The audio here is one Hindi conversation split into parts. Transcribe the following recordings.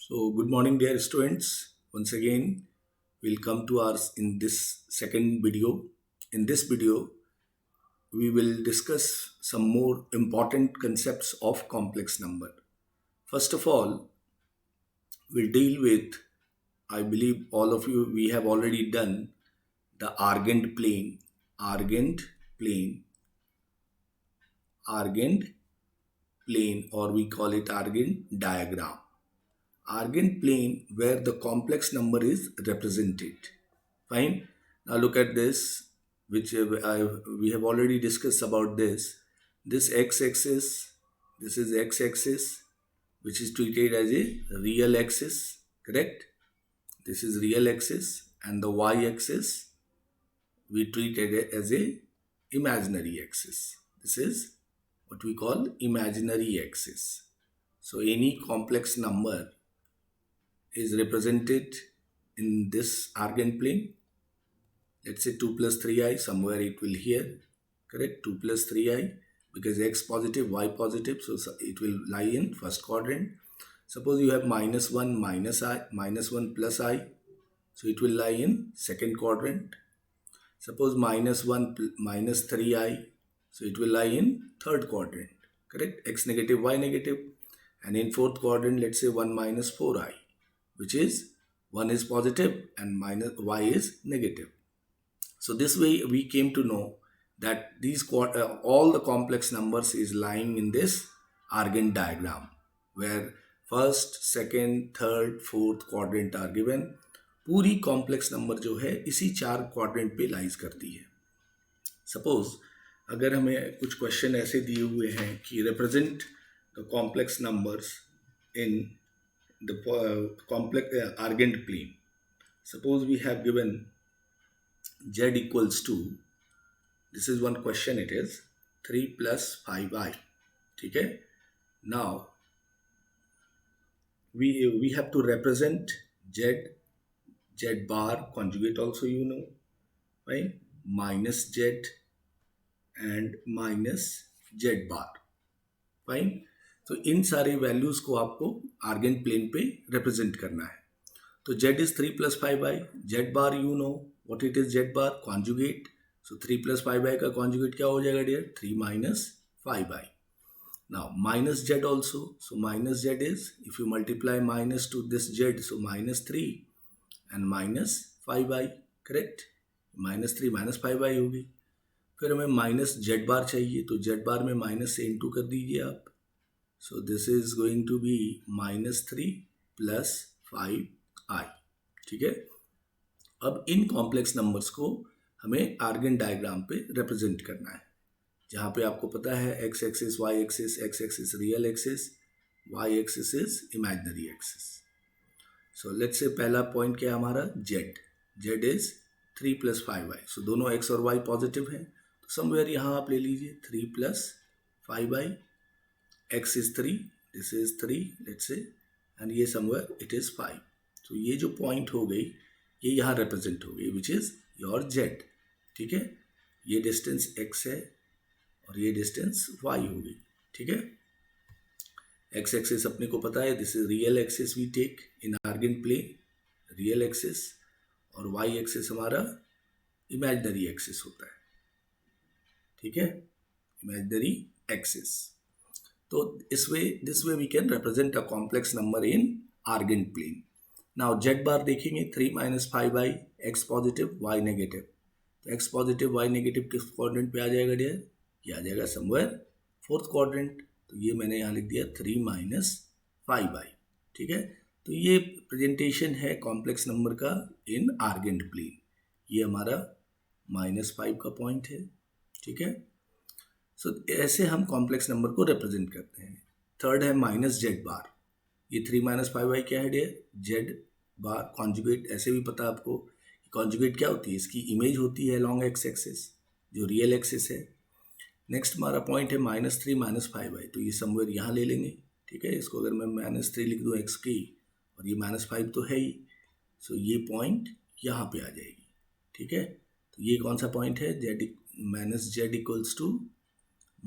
So, good morning, dear students. Once again, we'll come to our in this second video. In this video, we will discuss some more important concepts of complex number. First of all, we'll deal with, I believe all of you, we have already done the Argand plane, Argand plane, or we call it Argand diagram. Argand plane where the complex number is represented. Fine. Now look at this, which we have already discussed about this. This x-axis, this is x-axis, which is treated as a real axis, correct? This is real axis, and the y-axis we treat it as a imaginary axis. This is what we call imaginary axis. So any complex number is represented in this Argand plane. Let's say 2 plus 3i, somewhere it will here, correct? 2 plus 3i, because x positive, y positive, so it will lie in first quadrant. Suppose you have minus 1 minus I, minus 1 plus I, so it will lie in second quadrant. Suppose minus 1 minus 3i, so it will lie in third quadrant, correct? X negative, y negative. And in fourth quadrant, let's say 1 minus 4i, which is 1 is positive and minus y is negative. So this way we came to know that all the complex numbers is lying in this Argand diagram, where first, second, third, fourth quadrant are given. पूरी कॉम्प्लेक्स नंबर जो है इसी चार क्वाड्रेंट पे लाइज करती है. सपोज अगर हमें कुछ क्वेश्चन ऐसे दिए हुए हैं कि represent the complex numbers in the complex Argand plane. Suppose we have given z equals to, this is one question, it is 3 plus 5i. ठीक है. Now we have to represent z bar conjugate also, you know, right? Minus z and minus z bar. Fine. तो इन सारे वैल्यूज को आपको Argand प्लेन पे रिप्रेजेंट करना है. तो z is 3 plus 5i, z bar you know what it is, z bar conjugate. So 3 plus 5i का conjugate क्या हो जाएगा dear? 3 minus 5i. Now minus z also. So minus z is, if you multiply minus to this z, so minus 3 and minus 5i, correct? minus 3 minus 5i होगी. फिर हमें माइनस जेड बार चाहिए, तो जेड बार में माइनस से इनटू कर दीजिए आप. So this is going to be minus 3 plus 5i. ठीक है. अब इन कॉम्प्लेक्स नंबर्स को हमें Argand डायग्राम पे रिप्रेजेंट करना है, जहाँ पे आपको पता है x axis, y axis, x axis real axis, y axis is imaginary axis. So let's say पहला पॉइंट क्या है हमारा, जेड इज 3 plus 5i. सो दोनों एक्स और वाई पॉजिटिव हैं, तो समवेयर यहाँ आप ले लीजिए 3 plus 5i. x is 3, this is 3 let's say, and ये समवेयर इट इज 5. तो ये जो पॉइंट हो गई ये यहाँ रिप्रेजेंट हो गई, विच इज योर z. ठीक है. ये डिस्टेंस x है और ये डिस्टेंस y हो गई. ठीक है. x एक्सिस अपने को पता है, this is real axis we take in Argand plane, real axis, और y एक्सिस हमारा इमेजिनरी एक्सिस होता है. ठीक है. Imaginary axis. तो this way we can represent a complex number in Argand plane. Now Z bar देखेंगे 3 minus 5i, X positive Y negative. तो एक्स पॉजिटिव वाई नेगेटिव किस क्वाड्रेंट पे आ जाएगा डियर? ये आ जाएगा समवेयर फोर्थ क्वाड्रेंट. तो ये मैंने यहाँ लिख दिया 3 minus 5i. ठीक है. तो ये प्रेजेंटेशन है कॉम्प्लेक्स नंबर का इन Argand प्लेन. ये हमारा -5 का पॉइंट है. ठीक है. सो ऐसे हम कॉम्प्लेक्स नंबर को रिप्रेजेंट करते हैं. थर्ड है माइनस जेड बार. ये 3 minus 5i क्या है डियर? जेड बार कॉन्जुगेट. ऐसे भी पता आपको कॉन्जुगेट क्या होती है, इसकी इमेज होती है लॉन्ग एक्स एक्सिस जो रियल एक्सिस है. नेक्स्ट हमारा पॉइंट है -3 minus 5i. तो ये समवेयर यहाँ ले लेंगे. ठीक है. इसको अगर मैं -3 लिख दूँ एक्स की, और ये -5 तो है ही, सो ये पॉइंट यहाँ पे आ जाएगी. ठीक है. तो ये कौन सा पॉइंट है? z equals to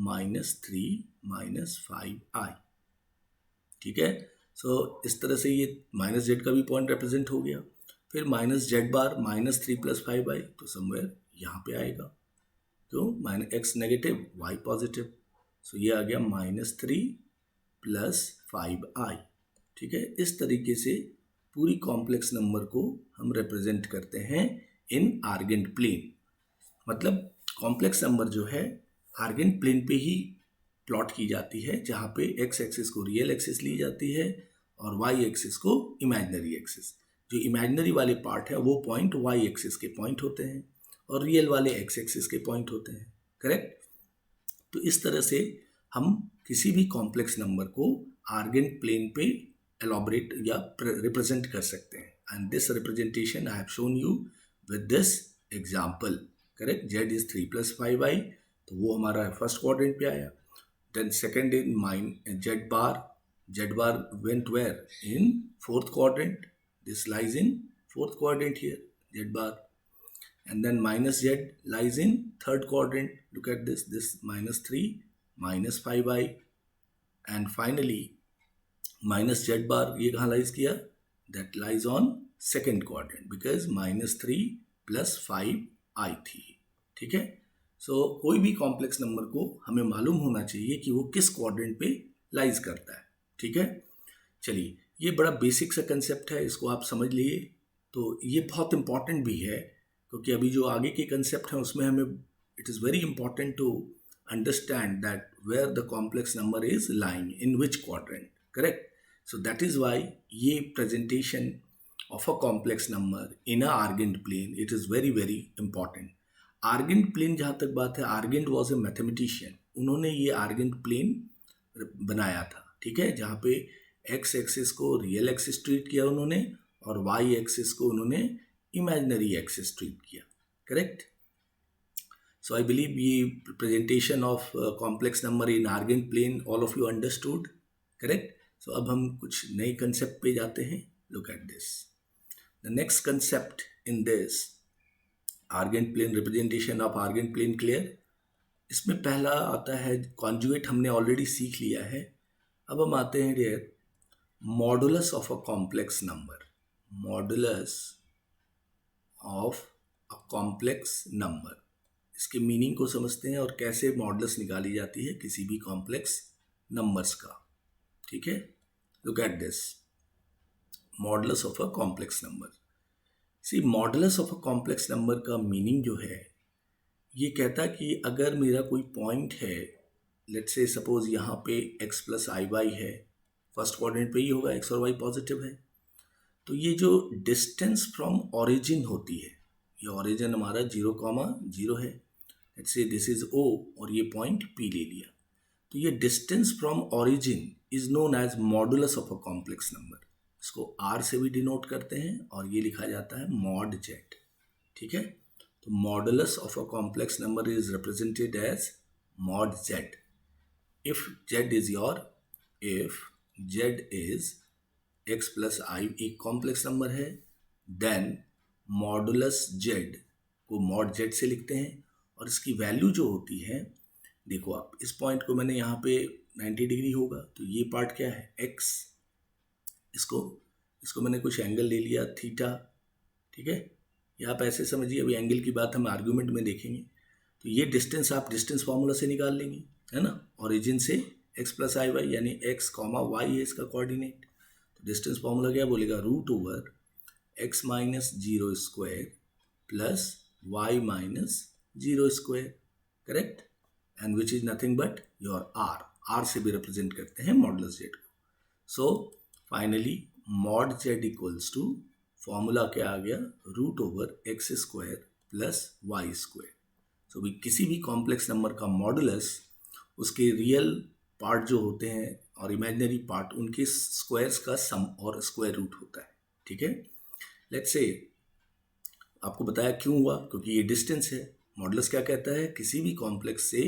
-3 minus 5i. ठीक है. सो इस तरह से ये माइनस जेड का भी पॉइंट रिप्रेजेंट हो गया। फिर माइनस जेड बार -3 + 5i, तो समवेयर यहाँ पे आएगा। तो x नेगेटिव y पॉजिटिव, सो ये आ गया -3 + 5i। ठीक है, इस तरीके से पूरी कॉम्प्लेक्स नंबर को हम रिप्रेजेंट करते हैं इन आर्गेंट प्लेन। मतलब कॉम्प्लेक्स नंबर जो है आर्गेंट प्लेन पे ही प्लॉट की जाती है, जहाँ पे एक्स एक्सिस को रियल एक्सिस ली जाती है और वाई एक्सिस को इमेजिनरी एक्सिस। जो इमेजिनरी वाले पार्ट है वो पॉइंट वाई एक्सिस के पॉइंट होते हैं और रियल वाले एक्स एक्सिस के पॉइंट होते हैं। करेक्ट। तो इस तरह से हम किसी भी कॉम्प्लेक्स नंबर को आर्गेंट प्लेन पे एलॉबरेट या रिप्रेजेंट कर सकते हैं। And this representation I have shown you with this example. Correct. Z is 3 + 5i, तो वो हमारा फर्स्ट क्वाड्रेंट पे आया। Then second in mine z bar went where in fourth quadrant, this lies in fourth quadrant here, z bar. And then minus z lies in third quadrant. Look at this, -3 -5i, and finally minus z bar ये कहाँ लाइज किया, that lies on second quadrant because -3 + 5i थी। ठीक है। सो कोई भी कॉम्प्लेक्स नंबर को हमें मालूम होना चाहिए कि वो किस क्वाड्रेंट पे लाइज करता है। ठीक है। चलिए, ये बड़ा बेसिक सा कंसेप्ट है, इसको आप समझ लिए तो ये बहुत इंपॉर्टेंट भी है, क्योंकि अभी जो आगे के कंसेप्ट हैं उसमें हमें it is very important to understand that where the complex number is lying in which quadrant. Correct. So that is why ये presentation of a complex number in a Argand plane it is very very important. Argand plane जहाँ तक बात है, आर्गेंट वॉज ए मैथमेटिशियन, उन्होंने ये आर्गेंट प्लेन बनाया था। ठीक है, जहाँ पे एक्स एक्सिस को रियल एक्सिस ट्रीट किया उन्होंने और वाई एक्सिस को उन्होंने इमेजिनरी एक्सिस ट्रीट किया। करेक्ट। सो आई बिलीव ये presentation of complex number in Argand plane all of you understood. Correct. So अब हम कुछ नए कंसेप्ट पे जाते हैं। Look at this, the next concept in this Argand plane representation of Argand plane. Clear. इसमें पहला आता है कॉन्जुगेट, हमने ऑलरेडी सीख लिया है। अब हम आते हैं dear modulus of a complex number. Modulus of a complex number, इसके मीनिंग को समझते हैं और कैसे मॉडुलस निकाली जाती है किसी भी कॉम्प्लेक्स नंबर्स का। ठीक है। Look at this, modulus of a complex number. See, modulus of a complex number का मीनिंग जो है ये कहता है कि अगर मेरा कोई पॉइंट है, लेट्स से सपोज यहाँ पे x + i है, फर्स्ट क्वाड्रेंट पे ही होगा, x और y पॉजिटिव है, तो ये जो डिस्टेंस फ्रॉम ओरिजिन होती है, ये ओरिजिन हमारा 0,0 है, let's say this is O और ये पॉइंट P ले लिया, तो ये distance from origin is known as modulus of a complex number. इसको R से भी डिनोट करते हैं और ये लिखा जाता है मॉड Z। ठीक है। तो modulus of a complex number is represented as mod Z। if z is x + i एक कॉम्प्लेक्स नंबर है, देन मॉडुलस z को मॉड z से लिखते हैं और इसकी वैल्यू जो होती है, देखो आप इस पॉइंट को मैंने यहाँ पे 90 डिग्री होगा, तो ये पार्ट क्या है x, इसको मैंने कुछ एंगल ले लिया थीटा। ठीक है, ये आप ऐसे समझिए, अभी एंगल की बात हम आर्ग्यूमेंट में देखेंगे। तो ये डिस्टेंस आप डिस्टेंस फार्मूला से निकाल लेंगे, है ना, ओरिजिन से x + i यानी x, y है इसका कोऑर्डिनेट। तो डिस्टेंस फार्मूला क्या बोलेगा, √x - 0² + y - 0²। Correct. And which is nothing but your r से भी रिप्रेजेंट करते हैं मॉडुलस z को। So finally mod z equals to, formula क्या आ गया, √x² + y²। सो भी किसी भी कॉम्प्लेक्स नंबर का मॉडुलस उसके रियल पार्ट जो होते हैं और इमेजिनरी पार्ट, उनके स्क्वायर्स का सम और स्क्वायर रूट होता है। ठीक है। लेट्स से आपको बताया क्यों हुआ, क्योंकि ये डिस्टेंस है। मॉडुलस क्या कहता है, किसी भी कॉम्प्लेक्स से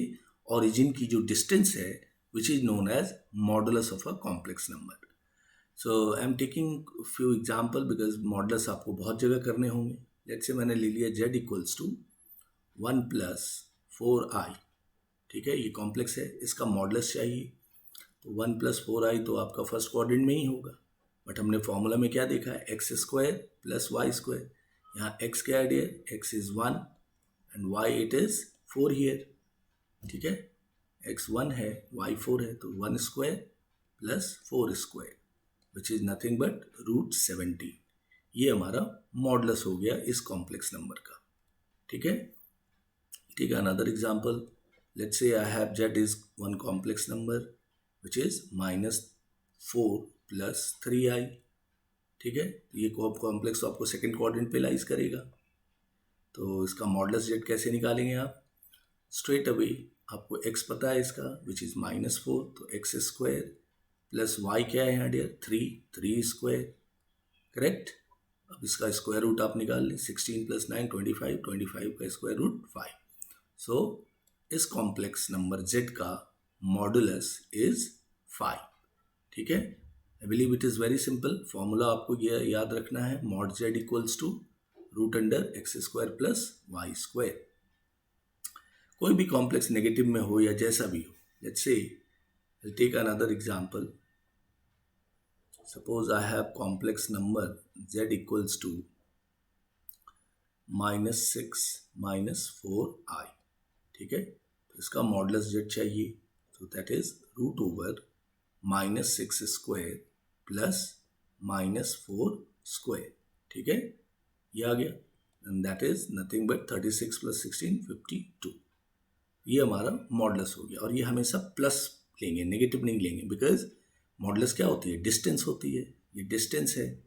ओरिजिन की जो डिस्टेंस है which is known as modulus of a complex number. So I am taking few example because modulus आपको बहुत जगह करने होंगे। लेट्स से मैंने ले लिया z इक्वल्स टू 1 + 4i। ठीक है, ये कॉम्प्लेक्स है, इसका मॉडुलस चाहिए। तो 1+4i तो आपका फर्स्ट क्वाड्रेंट में ही होगा, बट हमने फॉर्मूला में क्या देखा है, x square plus y square. यहाँ एक्स क्या है dear, x is 1 and y it is 4 here. ठीक है, एक्स 1 है, वाई 4 है, तो 1 square plus 4 square which is nothing but √17. ये हमारा मॉडुलस हो गया इस कॉम्प्लेक्स नंबर का. ठीक है, ठीक है. Another example, let's say I have z is one complex number which is -4 + 3i. ठीक है, ये कॉम्प्लेक्स आपको सेकेंड क्वाड्रेंट पे लाइज करेगा. तो इसका मॉडुलस z कैसे निकालेंगे आप, स्ट्रेट अवे आपको x पता है इसका विच इज -4, तो एक्स स्क्वायर प्लस y क्या है यहाँ डियर, 3 स्क्वायर. करेक्ट. अब इसका स्क्वायर रूट आप निकाल लें, 16 + 9 25, 25 का स्क्वायर रूट 5. सो इस कॉम्प्लेक्स नंबर z का मॉडुलस इज 5. ठीक है, I believe it is very simple. Formula आपको ये याद रखना है, mod z equals to √x² plus y square. कोई भी कॉम्प्लेक्स नेगेटिव में हो या जैसा भी हो, let's say I'll take another example. Suppose I have complex number z equals to -6 -4i. ठीक है, तो इसका मॉडुलस z चाहिए, तो that is √(-6) square plus -4 square. ठीक है, ये आ गया and that is nothing but 36 + 16 52. ये हमारा मॉडुलस हो गया. और ये हमेशा प्लस लेंगे, नेगेटिव नहीं लेंगे, बिकॉज मॉडुलस क्या होती है, डिस्टेंस होती है. ये डिस्टेंस है,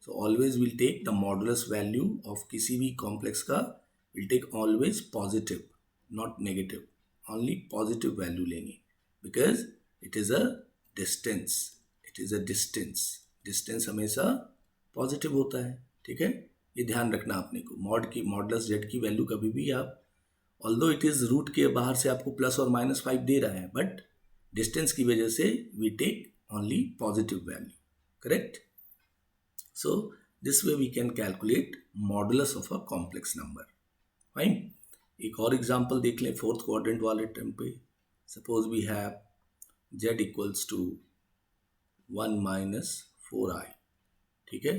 so always will take the modulus value of किसी भी कॉम्प्लेक्स का, will take always positive not negative, only positive value लेंगे because it is a distance. It is a distance हमेशा पॉजिटिव होता है. ठीक है, ये ध्यान रखना आपने को. मॉडुलस जेड की वैल्यू कभी भी आप, ऑल्दो इट इज़ रूट के बाहर से आपको प्लस और -5 दे रहा है, बट डिस्टेंस की वजह से we take only positive value. Correct. So this way we can calculate modulus of a complex number. Fine. एक और एग्जांपल देख लें फोर्थ क्वाड्रेंट वाले टर्म पे. Suppose we have z equals to 1 - 4i. ठीक है,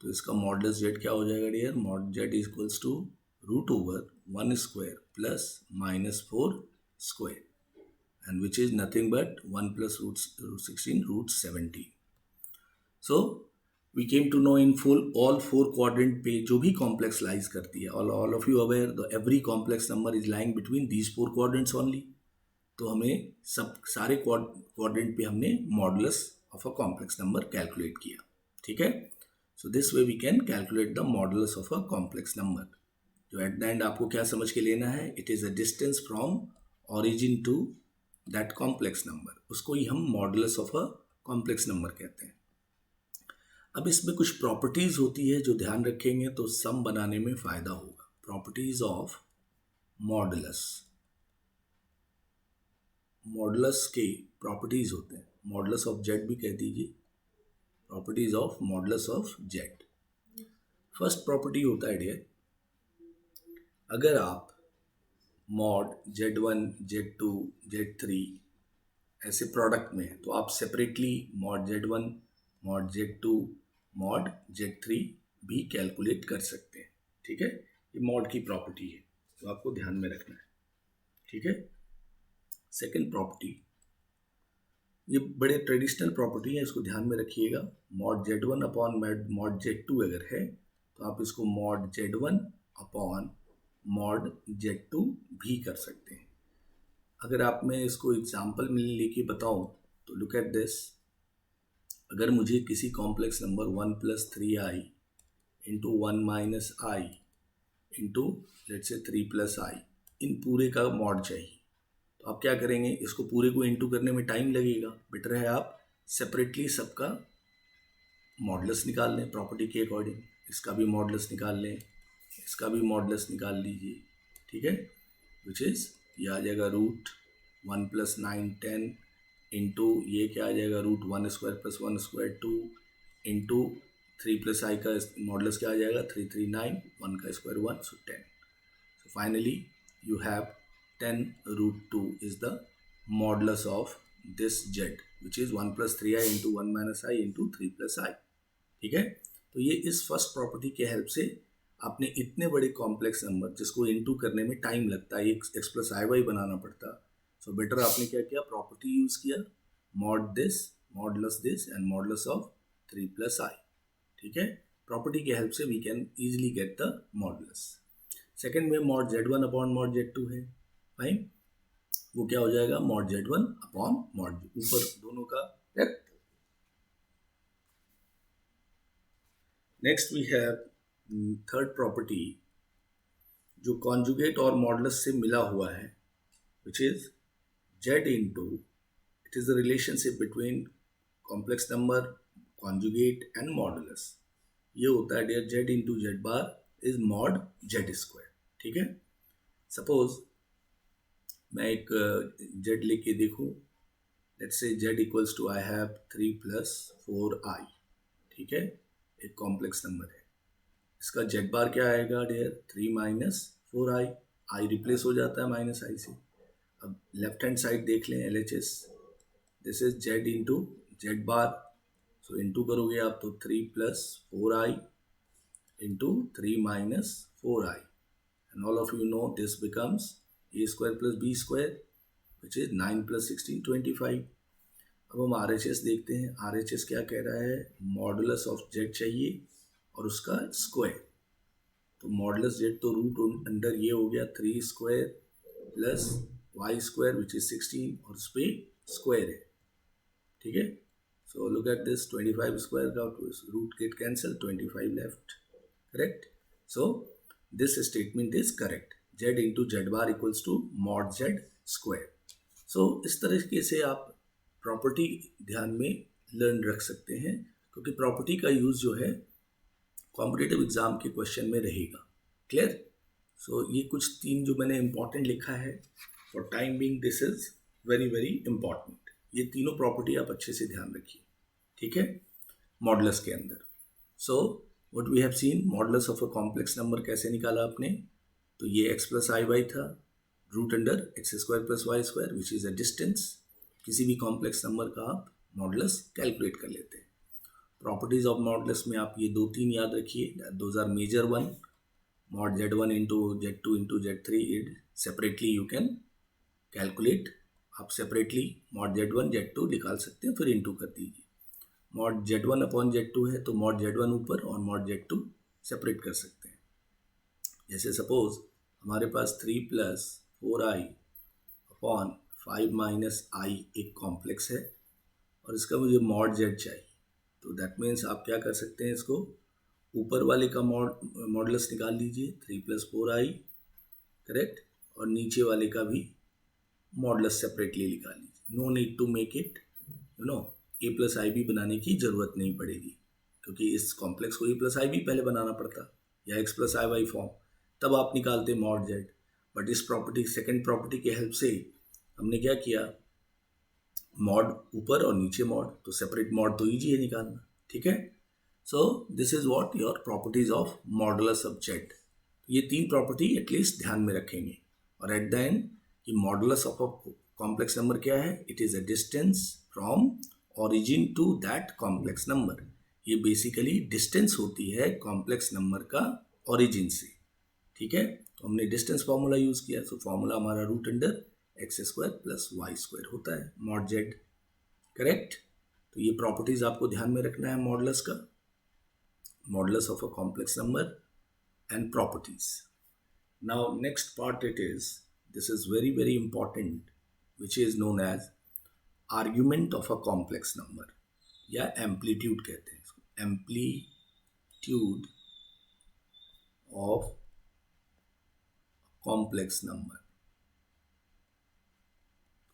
तो इसका मॉडुलस z क्या हो जाएगा dear, mod z equals to √(1² plus -4 square and which is nothing but 1 + √16 √17. So we came to know in full all four quadrant पे जो भी complex lies करती है, all of you aware the every complex number is lying between these four quadrants only. तो हमें सब सारे quadrant पे हमने modulus of a complex number calculate किया. ठीक है, so this way we can calculate the modulus of a complex number. जो एट द एंड आपको क्या समझ के लेना है, it is a distance from origin to that complex number, उसको ही हम modulus of a complex number कहते हैं. अब इसमें कुछ प्रॉपर्टीज़ होती है जो ध्यान रखेंगे तो सम बनाने में फ़ायदा होगा. Properties of modulus. मॉडुलस के प्रॉपर्टीज़ होते हैं, मॉडुलस ऑफ जेड भी कह दीजिए, properties of modulus of Z. First property होता है डियर, अगर आप मॉड z1 z2 z3 ऐसे प्रोडक्ट में है तो आप separately mod z1 mod z2 mod z3 भी कैलकुलेट कर सकते हैं. ठीक है, ये मॉड की प्रॉपर्टी है तो आपको ध्यान में रखना है. ठीक है, सेकंड प्रॉपर्टी, ये बड़े ट्रेडिशनल प्रॉपर्टी है, इसको ध्यान में रखिएगा. Mod z1 upon mod z2 अगर है तो आप इसको mod z1 upon mod z2 भी कर सकते हैं. अगर आप मैं इसको एग्जाम्पल में लेके बताऊं तो लुक एट दिस. अगर मुझे किसी complex number 1 + 3i into 1 - i into let's say 3 + i इन पूरे का मॉड चाहिए, तो आप क्या करेंगे, इसको पूरे को इंटू करने में टाइम लगेगा. बेटर है आप सेपरेटली सबका मॉडुलस निकाल लें प्रॉपर्टी के अकॉर्डिंग. इसका भी मॉडुलस निकाल लें, इसका भी मॉडुलस निकाल लीजिए. ठीक है, विच इज़ ये आ जाएगा √1 + 9 10 इंटू ये क्या आ जाएगा √1² + 1² 2 इंटू 3 + i का मॉडुलस क्या आ जाएगा 339 1 का square 1 so 10. So finally you have 10 √2 is the modulus of this Z which is 1 + 3i into 1 - i into 3 + i। ठीक है, तो ये इस फर्स्ट प्रॉपर्टी के हेल्प से आपने इतने बड़े कॉम्प्लेक्स नंबर जिसको इनटू करने में टाइम लगता है, x + iy बनाना पड़ता, सो बेटर आपने क्या किया, प्रॉपर्टी यूज किया, mod this modulus this and modulus of 3 + i। ठीक है, प्रॉपर्टी के हेल्प से we can easily get the modulus. Second में mod z1 upon mod z2 है, फाइन, वो क्या हो जाएगा, मॉड z1 अपॉन मॉड, ऊपर दोनों का। Next we have third property जो कॉन्जुगेट और मॉडुलस से मिला हुआ है, which is z into, it is the relationship between complex number, conjugate and modulus. ये होता है dear z into z bar is mod z²। ठीक है, सपोज मैं एक z लेके देखूं, let's say z equals to I have 3 + 4i। ठीक है, एक कॉम्प्लेक्स नंबर है, इसका z बार क्या आएगा डियर, 3 - 4i, i रिप्लेस हो जाता है -i से। अब लेफ्ट हैंड साइड देख लें, LHS, this is z into z bar, so into करोगे आप तो 3 + 4i into 3 - 4i, and all of you know this becomes a² + b² which is 9 + 16 25। अब हम RHS देखते हैं, RHS क्या कह रहा है, मॉडुलस ऑफ z चाहिए और उसका स्क्वायर, तो मॉडुलस z तो रूट अंडर ये हो गया 3² + y² विच इज 16 और उस पर स्क्वायर है। ठीक है, सो लुक एट दिस, 25² का root get cancel, 25 left, correct. So this statement is correct, z into z bar equals to mod z²। सो इस तरीके से आप प्रॉपर्टी ध्यान में लर्न रख सकते हैं, क्योंकि प्रॉपर्टी का यूज जो है कॉम्पिटिटिव एग्जाम के क्वेश्चन में रहेगा। क्लियर, सो ये कुछ तीन जो मैंने इंपॉर्टेंट लिखा है, for time being this is very very important. ये तीनों प्रॉपर्टी आप अच्छे से ध्यान रखिए। ठीक है, मॉडुलस के अंदर, so what we have seen, modulus of a complex number कैसे निकाला आपने, तो ये x + iy था, root under x² + y² which is a distance, किसी भी कॉम्प्लेक्स नंबर का आप मॉडुलस कैलकुलेट कर लेते हैं। प्रॉपर्टीज ऑफ मॉडुलस में आप ये 2-3 याद रखिए, those are major one, mod z1 into z2 into z3 it separately you can calculate, आप सेपरेटली मॉड z1 z2 निकाल सकते हैं, फिर इंटू कर दीजिए। मॉड z1 अपॉन z2 है तो मॉड z1 ऊपर और मॉड z2 सेपरेट कर सकते हैं। जैसे सपोज हमारे पास 3 + 4i अपॉन 5 - i एक कॉम्प्लेक्स है और इसका मुझे मॉड z चाहिए, तो दैट मीन्स आप क्या कर सकते हैं, इसको ऊपर वाले का मॉडुलस निकाल लीजिए 3 + 4i, करेक्ट, और नीचे वाले का भी मॉडुलस सेपरेटली निकाल लीजिए। No need to make it you know a + ib बनाने की जरूरत नहीं पड़ेगी, क्योंकि इस कॉम्प्लेक्स को a + ib पहले बनाना पड़ता या x + iy फॉर्म, तब आप निकालते मॉड z। बट इस प्रॉपर्टी, सेकेंड प्रॉपर्टी के हेल्प से हमने क्या किया, मॉड ऊपर और नीचे मॉड, तो सेपरेट मॉड तो ईजी है निकालना। ठीक है, so this is what your properties of modulus of z। ये तीन प्रॉपर्टी एटलीस्ट ध्यान में रखेंगे, और एट द एंड कि modulus of a complex number क्या है, it is a distance from origin to that complex number. ये बेसिकली डिस्टेंस होती है कॉम्प्लेक्स नंबर का ओरिजिन से। ठीक है, तो हमने डिस्टेंस फॉर्मूला यूज किया, सो फॉर्मूला हमारा रूट अंडर x² + y² होता है, मॉड z, करेक्ट। तो ये प्रॉपर्टीज आपको ध्यान में रखना है मॉडुलस का, modulus of a complex number and properties. Now next part it is, this is very very important, which is known as argument of a complex number या amplitude कहते हैं इसको, amplitude of complex number,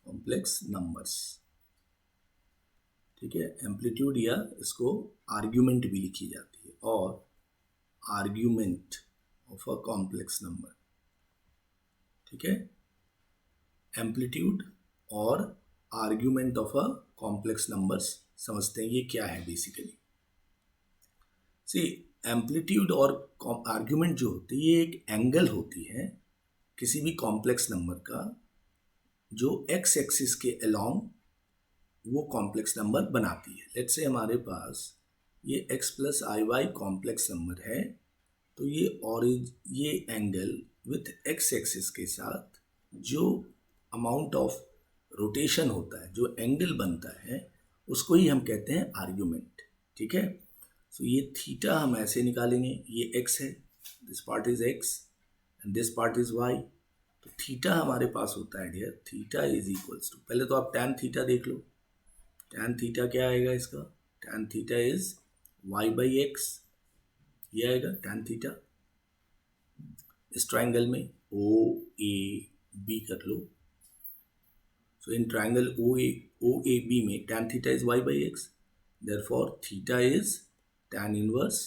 complex numbers। ठीक है, एम्पलीट्यूड या इसको आर्ग्यूमेंट भी लिखी जाती है, और argument of a complex number. ठीक है, एम्पलीट्यूड और argument of a complex numbers समझते हैं ये क्या है बेसिकली। सी, एम्पलीट्यूड और आर्ग्यूमेंट जो होती है ये एक एंगल होती है किसी भी कॉम्प्लेक्स नंबर का, जो एक्स एक्सिस के अलोंग वो कॉम्प्लेक्स नंबर बनाती है। लेट्स से हमारे पास ये x प्लस आई वाई कॉम्प्लेक्स नंबर है, तो ये एंगल विथ x एक्सिस के साथ जो अमाउंट ऑफ रोटेशन होता है, जो एंगल बनता है, उसको ही हम कहते हैं आर्ग्यूमेंट। ठीक है, तो ये थीटा हम ऐसे निकालेंगे, ये x है, this part is x and this part is y। तो थीटा हमारे पास होता है dear, theta is equals to, पहले तो आप टैन थीटा देख लो। टैन थीटा क्या आएगा इसका? Tan theta is y by x, ये आएगा टैन थीटा। इस ट्राइंगल में ओ ए बी कर लो, so in triangle O A B में tan theta is y by x, therefore theta is tan inverse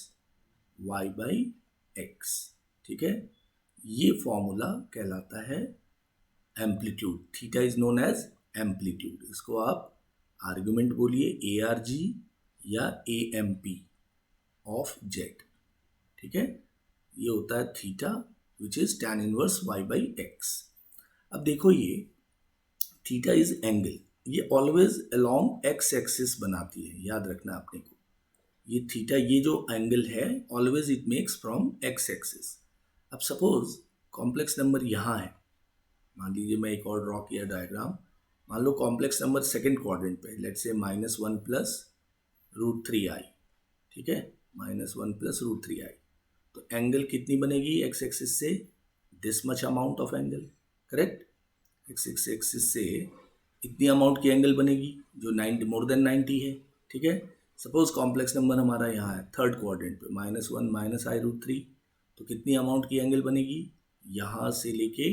y by x. ठीक है, ये फॉर्मूला कहलाता है amplitude. Theta is known as amplitude, इसको आप आर्गुमेंट बोलिए ए आर जी या A M P of z. ठीक है, ये होता है theta which is tan inverse y by x. अब देखो, ये थीटा इज एंगल, ये ऑलवेज अलोंग एक्स एक्सिस बनाती है, याद रखना आपने को। ये थीटा, ये जो एंगल है, always it makes from x axis. अब सपोज कॉम्प्लेक्स नंबर यहाँ है, मान लीजिए मैं एक और ड्रॉ किया डायग्राम। मान लो कॉम्प्लेक्स नंबर सेकंड क्वाड्रेंट पे, let's say -1 plus root three आई। ठीक है, -1 प्लस रूट थ्री आई। तो एंगल कितनी बनेगी एक्स एक्सिस से? This much amount of angle, correct. X axis से इतनी अमाउंट की एंगल बनेगी जो 90 मोर देन 90 है। ठीक है, सपोज कॉम्प्लेक्स नंबर हमारा यहाँ है थर्ड क्वाड्रेंट पे, -1 माइनस आई रूट थ्री। तो कितनी अमाउंट की एंगल बनेगी? यहाँ से लेके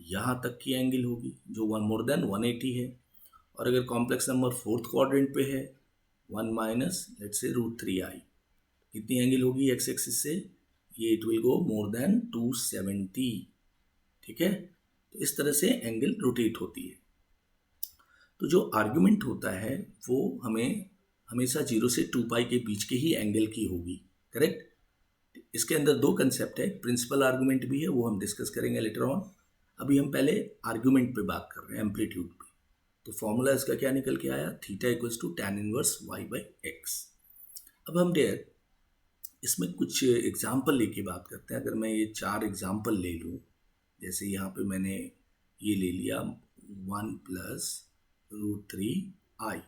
यहाँ तक की एंगल होगी जो मोर देन 180 है। और अगर कॉम्प्लेक्स नंबर फोर्थ क्वाड्रेंट पे है, 1 minus let's say root three i, कितनी एंगल होगी एक्स एक्सिस से? ये it will go more than 270। ठीक है, तो इस तरह से एंगल रोटेट होती है। तो जो आर्ग्यूमेंट होता है वो हमें हमेशा 0 से 2 पाई के बीच के ही एंगल की होगी, करेक्ट। इसके अंदर दो कंसेप्ट है, प्रिंसिपल आर्गुमेंट भी है, वो हम डिस्कस करेंगे लेटर ऑन। अभी हम पहले आर्गुमेंट पे बात कर रहे हैं, एम्पलीट्यूड पे। तो फॉर्मूला इसका क्या निकल के आया? Theta equals to tan inverse y by x. अब हम डेयर इसमें कुछ एग्जाम्पल लेके बात करते हैं। अगर मैं ये 4 एग्जाम्पल ले लूँ, जैसे यहाँ पे मैंने ये ले लिया 1 प्लस रूट थ्री आई।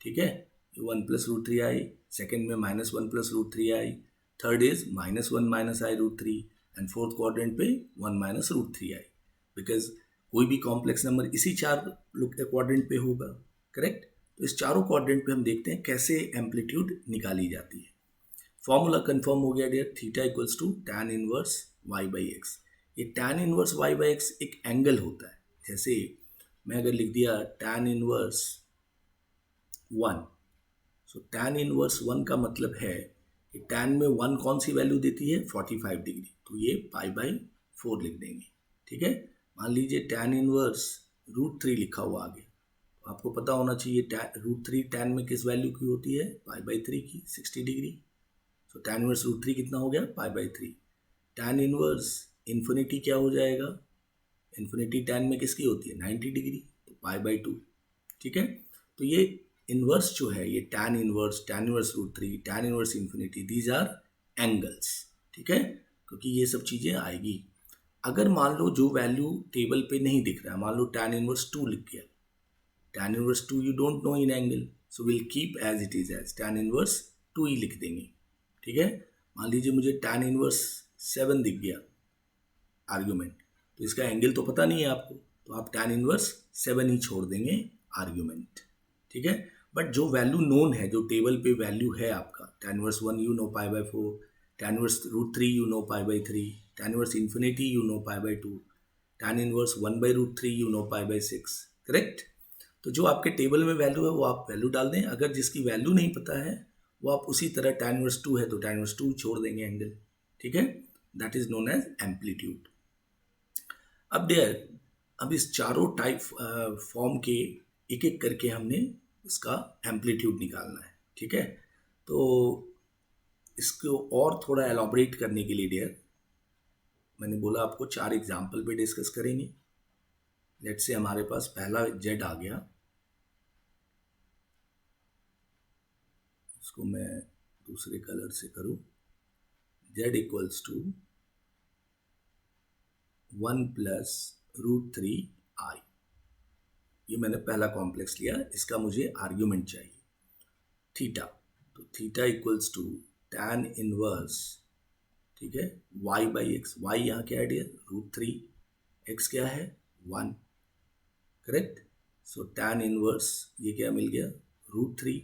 ठीक है, 1 plus root three i, second में -1 plus root three i, third is -1 minus i root three, and fourth quadrant पे 1 minus root three i. Because कोई भी कॉम्प्लेक्स नंबर इसी 4 क्वाड्रेंट पे होगा, करेक्ट। तो इस चारों क्वाड्रेंट पे हम देखते हैं कैसे एम्पलीट्यूड निकाली जाती है। फॉर्मूला कंफर्म हो गया dear, theta equals to tan inverse y by x. ये tan inverse y by x एक एंगल होता है। जैसे मैं अगर लिख दिया tan inverse 1, so tan inverse 1 का मतलब है कि टैन में 1 कौन सी वैल्यू देती है? 45 डिग्री, तो ये पाई बाई 4 लिख देंगे। ठीक है, मान लीजिए टैन इनवर्स रूट थ्री लिखा हुआ आगे, तो आपको पता होना चाहिए रूट थ्री टैन में किस वैल्यू की होती है? पाई बाई 3 की, 60 डिग्री। तो टैन इनवर्स रूट थ्री कितना हो गया? पाई बाई 3। टैन इनवर्स इन्फिनिटी क्या हो जाएगा? इन्फिनिटी टैन में किसकी होती है? 90 डिग्री, तो पाई बाई 2। ठीक है, तो ये इनवर्स जो है, ये tan inverse root three, tan inverse infinity, these are angles. ठीक है, क्योंकि ये सब चीज़ें आएगी। अगर मान लो जो वैल्यू टेबल पे नहीं दिख रहा है, मान लो टैन इनवर्स 2 लिख गया, tan inverse 2 you don't know in angle, so will keep as it is as tan inverse 2 ही लिख देंगे। ठीक है, मान लीजिए मुझे टैन इनवर्स 7 दिख गया आर्ग्यूमेंट, तो इसका एंगल तो पता नहीं है आपको, तो आप टैन इनवर्स 7 ही छोड़ देंगे आर्ग्यूमेंट। ठीक है, बट जो वैल्यू नोन है, जो टेबल पे वैल्यू है आपका, tan inverse 1 you know pi by 4, tan inverse root three you know pi by 3, tan inverse infinity you know pi by 2, tan inverse 1 by root three you know pi by 6, correct. तो जो आपके टेबल में वैल्यू है वो आप वैल्यू डाल दें। अगर जिसकी वैल्यू नहीं पता है वो आप उसी तरह टैन इनवर्स 2 है तो टैन इनवर्स 2 छोड़ देंगे एंगल। ठीक है, that is known as amplitude. अब देयर, अब इस चारों टाइप फॉर्म के एक एक करके हमने इसका एम्पलीट्यूड निकालना है। ठीक है, तो इसको और थोड़ा एलॉबरेट करने के लिए डियर, मैंने बोला आपको 4 एग्जाम्पल पे डिस्कस करेंगे। लेट्स से हमारे पास पहला जेड आ गया, इसको मैं दूसरे कलर से करूं, z equals to 1 plus √3i। ये मैंने पहला कॉम्प्लेक्स लिया, इसका मुझे आर्ग्यूमेंट चाहिए थीटा, तो theta equals to tan inverse, ठीक है, y बाई एक्स। y यहाँ क्या है डियर, √3, x क्या है 1, करेक्ट। सो tan इनवर्स ये क्या मिल गया, √3,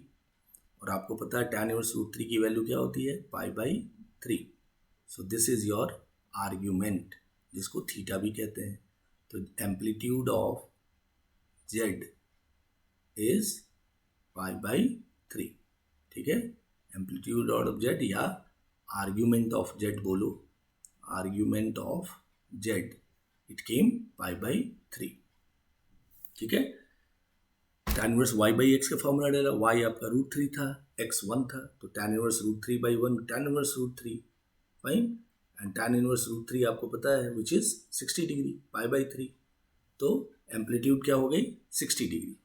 और आपको पता है tan इनवर्स √3 की वैल्यू क्या होती है, π/3। So this is your argument, जिसको थीटा भी कहते हैं। तो एम्पलीट्यूड ऑफ z इज π/3, ठीक है। एम्पलीट्यूड ऑफ z या आर्ग्यूमेंट ऑफ z बोलो, argument of z it came π/3, ठीक है। tan इनवर्स y/x का फॉर्मूला डाला, y आपका √3 था, x 1 था, तो tan inverse √3/1 tan inverse √3, fine. And tan inverse √3 आपको पता है विच इज 60 डिग्री, π/3, तो एम्पलीट्यूड क्या हो गई 60 डिग्री।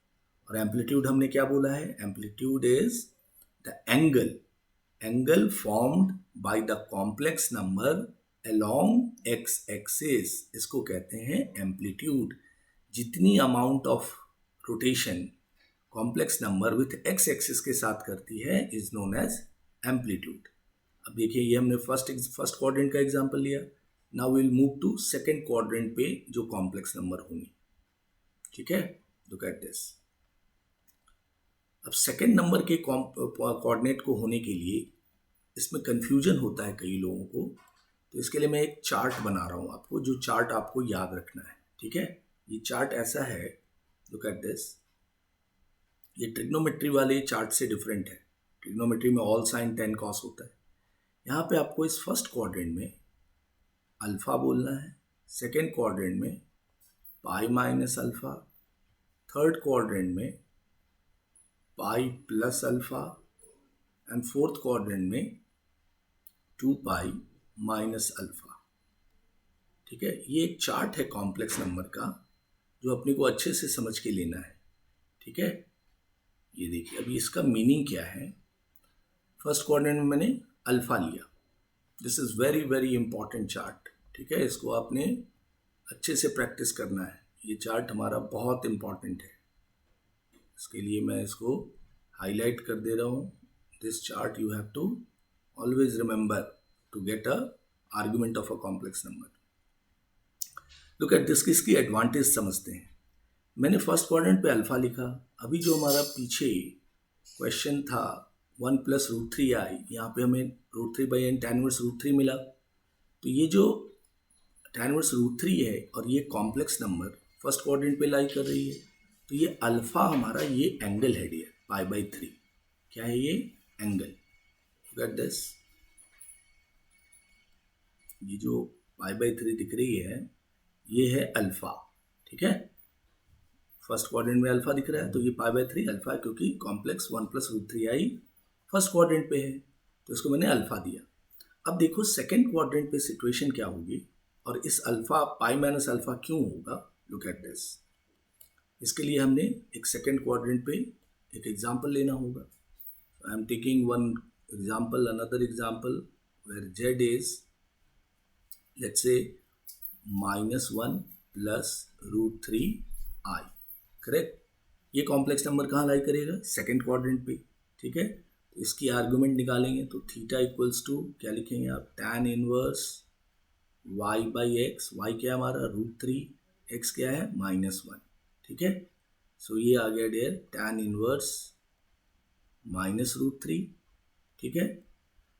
और एम्पलीट्यूड हमने क्या बोला है, amplitude is the angle formed by the complex number along x axis, इसको कहते हैं एम्पलीट्यूड। जितनी amount of rotation complex number with x axis के साथ करती है इज नोन एज एम्पलीट्यूड। अब देखिए ये हमने फर्स्ट क्वाड्रेंट का एग्जांपल लिया, now will move to second quadrant पे जो कॉम्प्लेक्स नंबर होंगी, ठीक है। Look at this. अब सेकंड नंबर के कोऑर्डिनेट को होने के लिए इसमें कंफ्यूजन होता है कई लोगों को, तो इसके लिए मैं एक चार्ट बना रहा हूं आपको, जो चार्ट आपको याद रखना है, ठीक है। ये चार्ट ऐसा है, लुक एट दिस। ये ट्रिग्नोमेट्री वाले चार्ट से डिफरेंट है। ट्रिग्नोमेट्री में ऑल साइन tan cos होता है। यहाँ पे आपको इस फर्स्ट क्वाड्रेंट में अल्फा बोलना है, सेकेंड क्वाड्रेंट में pi minus alpha, third quadrant में pi plus alpha, and fourth quadrant में 2 पाई माइनस अल्फा, ठीक है। ये एक चार्ट है कॉम्प्लेक्स नंबर का, जो अपने को अच्छे से समझ के लेना है, ठीक है। ये देखिए अभी इसका मीनिंग क्या है। फर्स्ट क्वाड्रेंट में मैंने अल्फा लिया, this is very very important chart, ठीक है। इसको आपने अच्छे से प्रैक्टिस करना है, ये चार्ट हमारा बहुत इंपॉर्टेंट है। इसके लिए मैं इसको हाईलाइट कर दे रहा हूँ। This chart you have to always remember to get a argument of a complex number. Look at this, इसकी एडवांटेज समझते हैं। मैंने फर्स्ट क्वाड्रेंट पे अल्फा लिखा, अभी जो हमारा पीछे क्वेश्चन था 1 प्लस √3i, यहाँ पे हमें √3/n tan इनवर्स √3 मिला, तो ये जो tan इनवर्स √3 है और ये कॉम्प्लेक्स नंबर फर्स्ट क्वाड्रेंट पे लाई कर रही है, तो ये अल्फा हमारा ये एंगल है डियर, π/3। क्या है ये एंगल, लुक एट दिस। ये जो π/3 दिख रही है ये है अल्फा, ठीक है। फर्स्ट क्वाड्रेंट में अल्फा दिख रहा है, तो ये π/3 अल्फा है, क्योंकि complex 1 plus √3i first quadrant पे है, तो इसको मैंने अल्फा दिया। अब देखो सेकंड क्वाड्रेंट पे सिचुएशन क्या होगी, और इस अल्फा पाई माइनस अल्फा क्यों होगा, लुक एट दिस। इसके लिए हमने एक सेकंड क्वाड्रेंट पे एक एग्जांपल लेना होगा। I am taking one example, another example where z is let's say -1 plus √3i, correct. ये कॉम्प्लेक्स नंबर कहाँ लाई करेगा, सेकंड क्वाड्रेंट पे, ठीक है। तो इसकी आर्गुमेंट निकालेंगे, तो थीटा इक्वल्स टू क्या लिखेंगे आप, tan इनवर्स y/x, y क्या है हमारा √3, x क्या है -1, ठीक है। सो ये आ गया डियर tan इनवर्स -√3, ठीक है।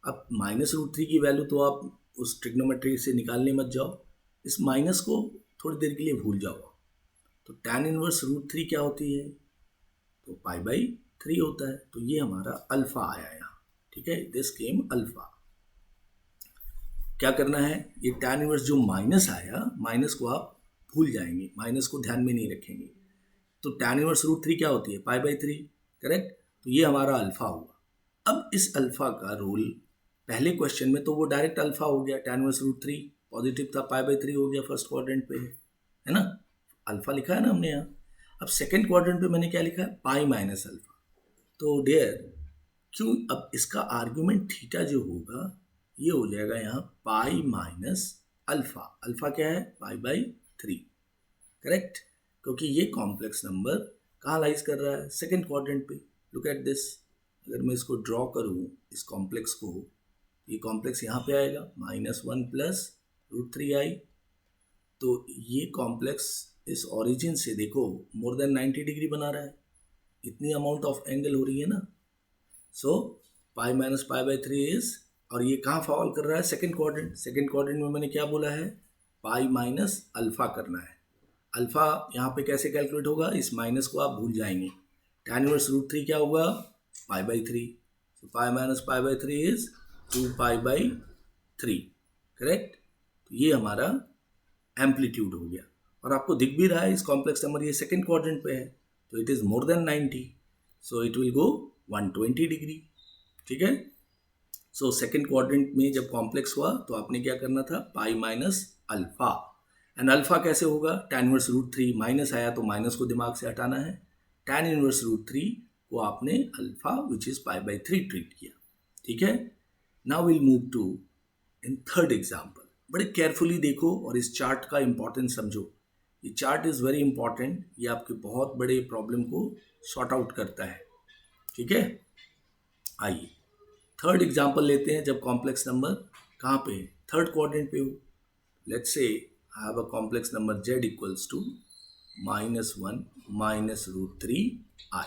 अब -√3 की वैल्यू तो आप उस ट्रिग्नोमेट्री से निकालने मत जाओ, इस माइनस को थोड़ी देर के लिए भूल जाओ। तो tan इनवर्स √3 क्या होती है, तो π/3 होता है, तो ये हमारा अल्फा आया यहाँ, ठीक है। This came alpha. क्या करना है, ये tan इनवर्स जो माइनस आया, माइनस को आप भूल जाएंगे, माइनस को ध्यान में नहीं रखेंगे। तो tan इनवर्स √3 क्या होती है, π/3, करेक्ट। तो ये हमारा अल्फा हुआ। अब इस अल्फा का रोल पहले क्वेश्चन में तो वो डायरेक्ट अल्फा हो गया, tan इनवर्स √3 पॉजिटिव था, π/3 हो गया, फर्स्ट क्वाड्रेंट पे है ना, अल्फा लिखा है ना हमने यहाँ। अब सेकंड क्वाड्रेंट पे मैंने क्या लिखा है, पाई माइनस अल्फा। तो डियर क्यों, अब इसका आर्ग्यूमेंट थीटा जो होगा ये हो जाएगा यहाँ पाई माइनस अल्फा। अल्फा क्या है, पाई बाई 3, करेक्ट, क्योंकि ये कॉम्प्लेक्स नंबर कहाँ लाइज कर रहा है, सेकेंड क्वाड्रेंट पे। लुक एट दिस, अगर मैं इसको ड्रॉ करूँ इस कॉम्प्लेक्स को, ये कॉम्प्लेक्स यहाँ पे आएगा -1 प्लस √3i। तो ये कॉम्प्लेक्स इस ओरिजिन से देखो मोर देन 90 डिग्री बना रहा है, इतनी अमाउंट ऑफ एंगल हो रही है ना। So pi minus pi by 3 is, और ये कहाँ फॉल कर रहा है, सेकेंड क्वाड्रेंट। सेकेंड क्वाड्रेंट में मैंने क्या बोला है, पाई माइनस अल्फा करना है। अल्फा यहाँ पे कैसे कैलकुलेट होगा, इस माइनस को आप भूल जाएंगे। tan इनवर्स √3 क्या होगा, पाई by 3। So pi minus pi by 3 is 2 pi by 3, correct. तो ये हमारा एम्पलीट्यूड हो गया, और आपको दिख भी रहा है इस कॉम्प्लेक्स नंबर ये सेकेंड क्वाड्रेंट पे है, तो it is more than 90, so it will go 120 degree, ठीक है। सो सेकेंड क्वाड्रेंट में जब कॉम्प्लेक्स हुआ तो आपने क्या करना था, पाई माइनस अल्फा। एंड अल्फा कैसे होगा, tan इनवर्स √3, माइनस आया तो माइनस को दिमाग से हटाना है, tan इनवर्स √3 को आपने alpha which is pi by 3 treat किया, ठीक है। Now will move to in third example. बड़े केयरफुली देखो और इस चार्ट का इंपॉर्टेंस समझो। ये चार्ट इज वेरी इंपॉर्टेंट, ये आपके बहुत बड़े प्रॉब्लम को सॉर्ट आउट करता है, ठीक है। आइए थर्ड एग्जाम्पल लेते हैं, जब कॉम्प्लेक्स नंबर कहाँ पे है, थर्ड क्वाड्रेंट पे हो। Let's say I have a complex number z equals to -1 minus √3i।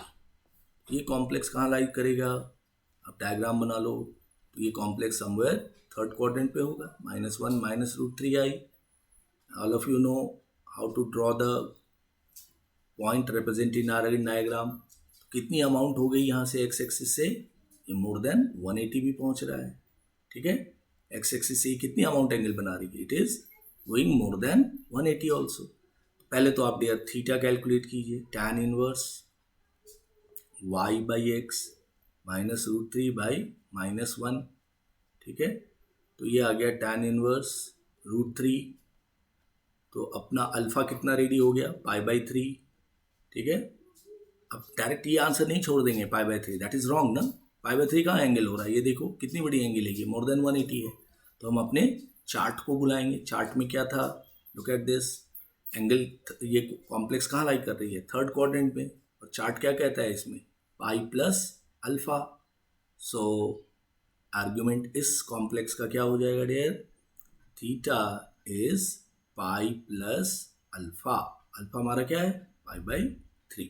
ये कॉम्प्लेक्स कहाँ लाई करेगा, अब डायग्राम बना लो। तो ये कॉम्प्लेक्स समवेयर थर्ड क्वाड्रेंट पे होगा, -1 minus √3i। All of you know how to draw the point represent in diagram. कितनी अमाउंट हो गई यहाँ से एक्स एक्सिस से, ये मोर देन 180 भी पहुँच रहा है, ठीक है। एक्स एक्सिस से कितनी अमाउंट एंगल बना रही है, it is going more than 180 also. पहले तो आप डियर थीटा कैलकुलेट कीजिए, tan inverse y by x minus √3 by -1, ठीक है। तो ये आ गया tan इनवर्स √3। तो अपना अल्फा कितना रेडी हो गया, पाई बाई 3, ठीक है। अब डायरेक्ट ये आंसर नहीं छोड़ देंगे pi by 3, that is wrong ना। पाई बाई 3 कहाँ एंगल हो रहा है, ये देखो कितनी बड़ी एंगल है, मोर देन 180 है। तो हम अपने चार्ट को बुलाएंगे, चार्ट में क्या था, लुक एट दिस एंगल, ये कॉम्प्लेक्स कहाँ लाई कर रही है, थर्ड क्वाड्रेंट में, और चार्ट क्या कहता है इसमें, pi plus alpha. So argument इस कॉम्प्लेक्स का क्या हो जाएगा dear, theta is pi plus alpha. Alpha हमारा क्या है, पाई बाई 3,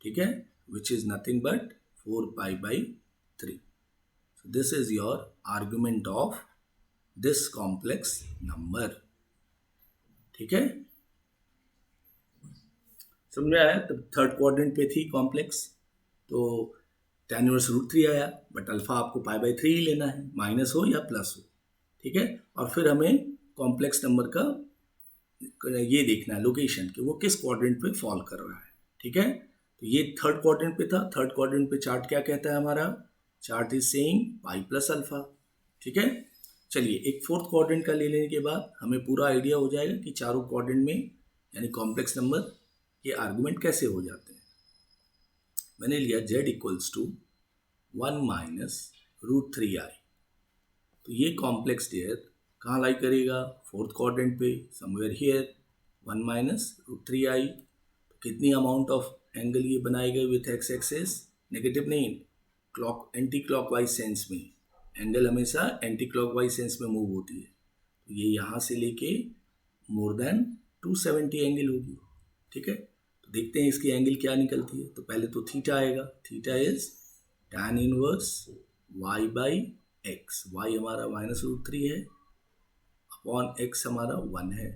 ठीक है, which is nothing but 4 pi by 3। So this is your argument of this complex number, ठीक है। समझ में आया, तो थर्ड क्वाड्रेंट पे थी कॉम्प्लेक्स, तो tan इनवर्स √3 आया, बट अल्फा आपको पाई बाई 3 ही लेना है, माइनस हो या प्लस हो, ठीक है। और फिर हमें कॉम्प्लेक्स नंबर का ये देखना है लोकेशन कि वो किस क्वाड्रेंट पे फॉल कर रहा है, ठीक है। तो ये थर्ड क्वाड्रेंट पे था, थर्ड क्वाड्रेंट पे चार्ट क्या कहता है हमारा, chart is saying pi plus alpha, ठीक है। चलिए एक फोर्थ क्वाड्रेंट का ले लेने के बाद हमें पूरा आइडिया हो जाएगा कि चारों क्वाड्रेंट में यानी कॉम्प्लेक्स नंबर के आर्गुमेंट कैसे हो जाते हैं। मैंने लिया z equals to 1 minus √3i। तो ये कॉम्प्लेक्स डियर कहाँ लाई करेगा, फोर्थ क्वाड्रेंट पे, समवेयर हियर, 1 माइनस √3i। तो कितनी अमाउंट ऑफ एंगल ये बनाएगा विथ एक्स एक्सेस, नेगेटिव नहीं, क्लॉक एंटी क्लॉकवाइज सेंस में, एंगल हमेशा एंटी क्लॉकवाइज सेंस में मूव होती है। तो ये यहाँ से लेके मोर देन 270 एंगल होगी, ठीक है। तो देखते हैं इसकी एंगल क्या निकलती है। तो पहले तो थीटा आएगा, theta is tan inverse y by x, y हमारा -√3 है, अपॉन एक्स हमारा 1 है।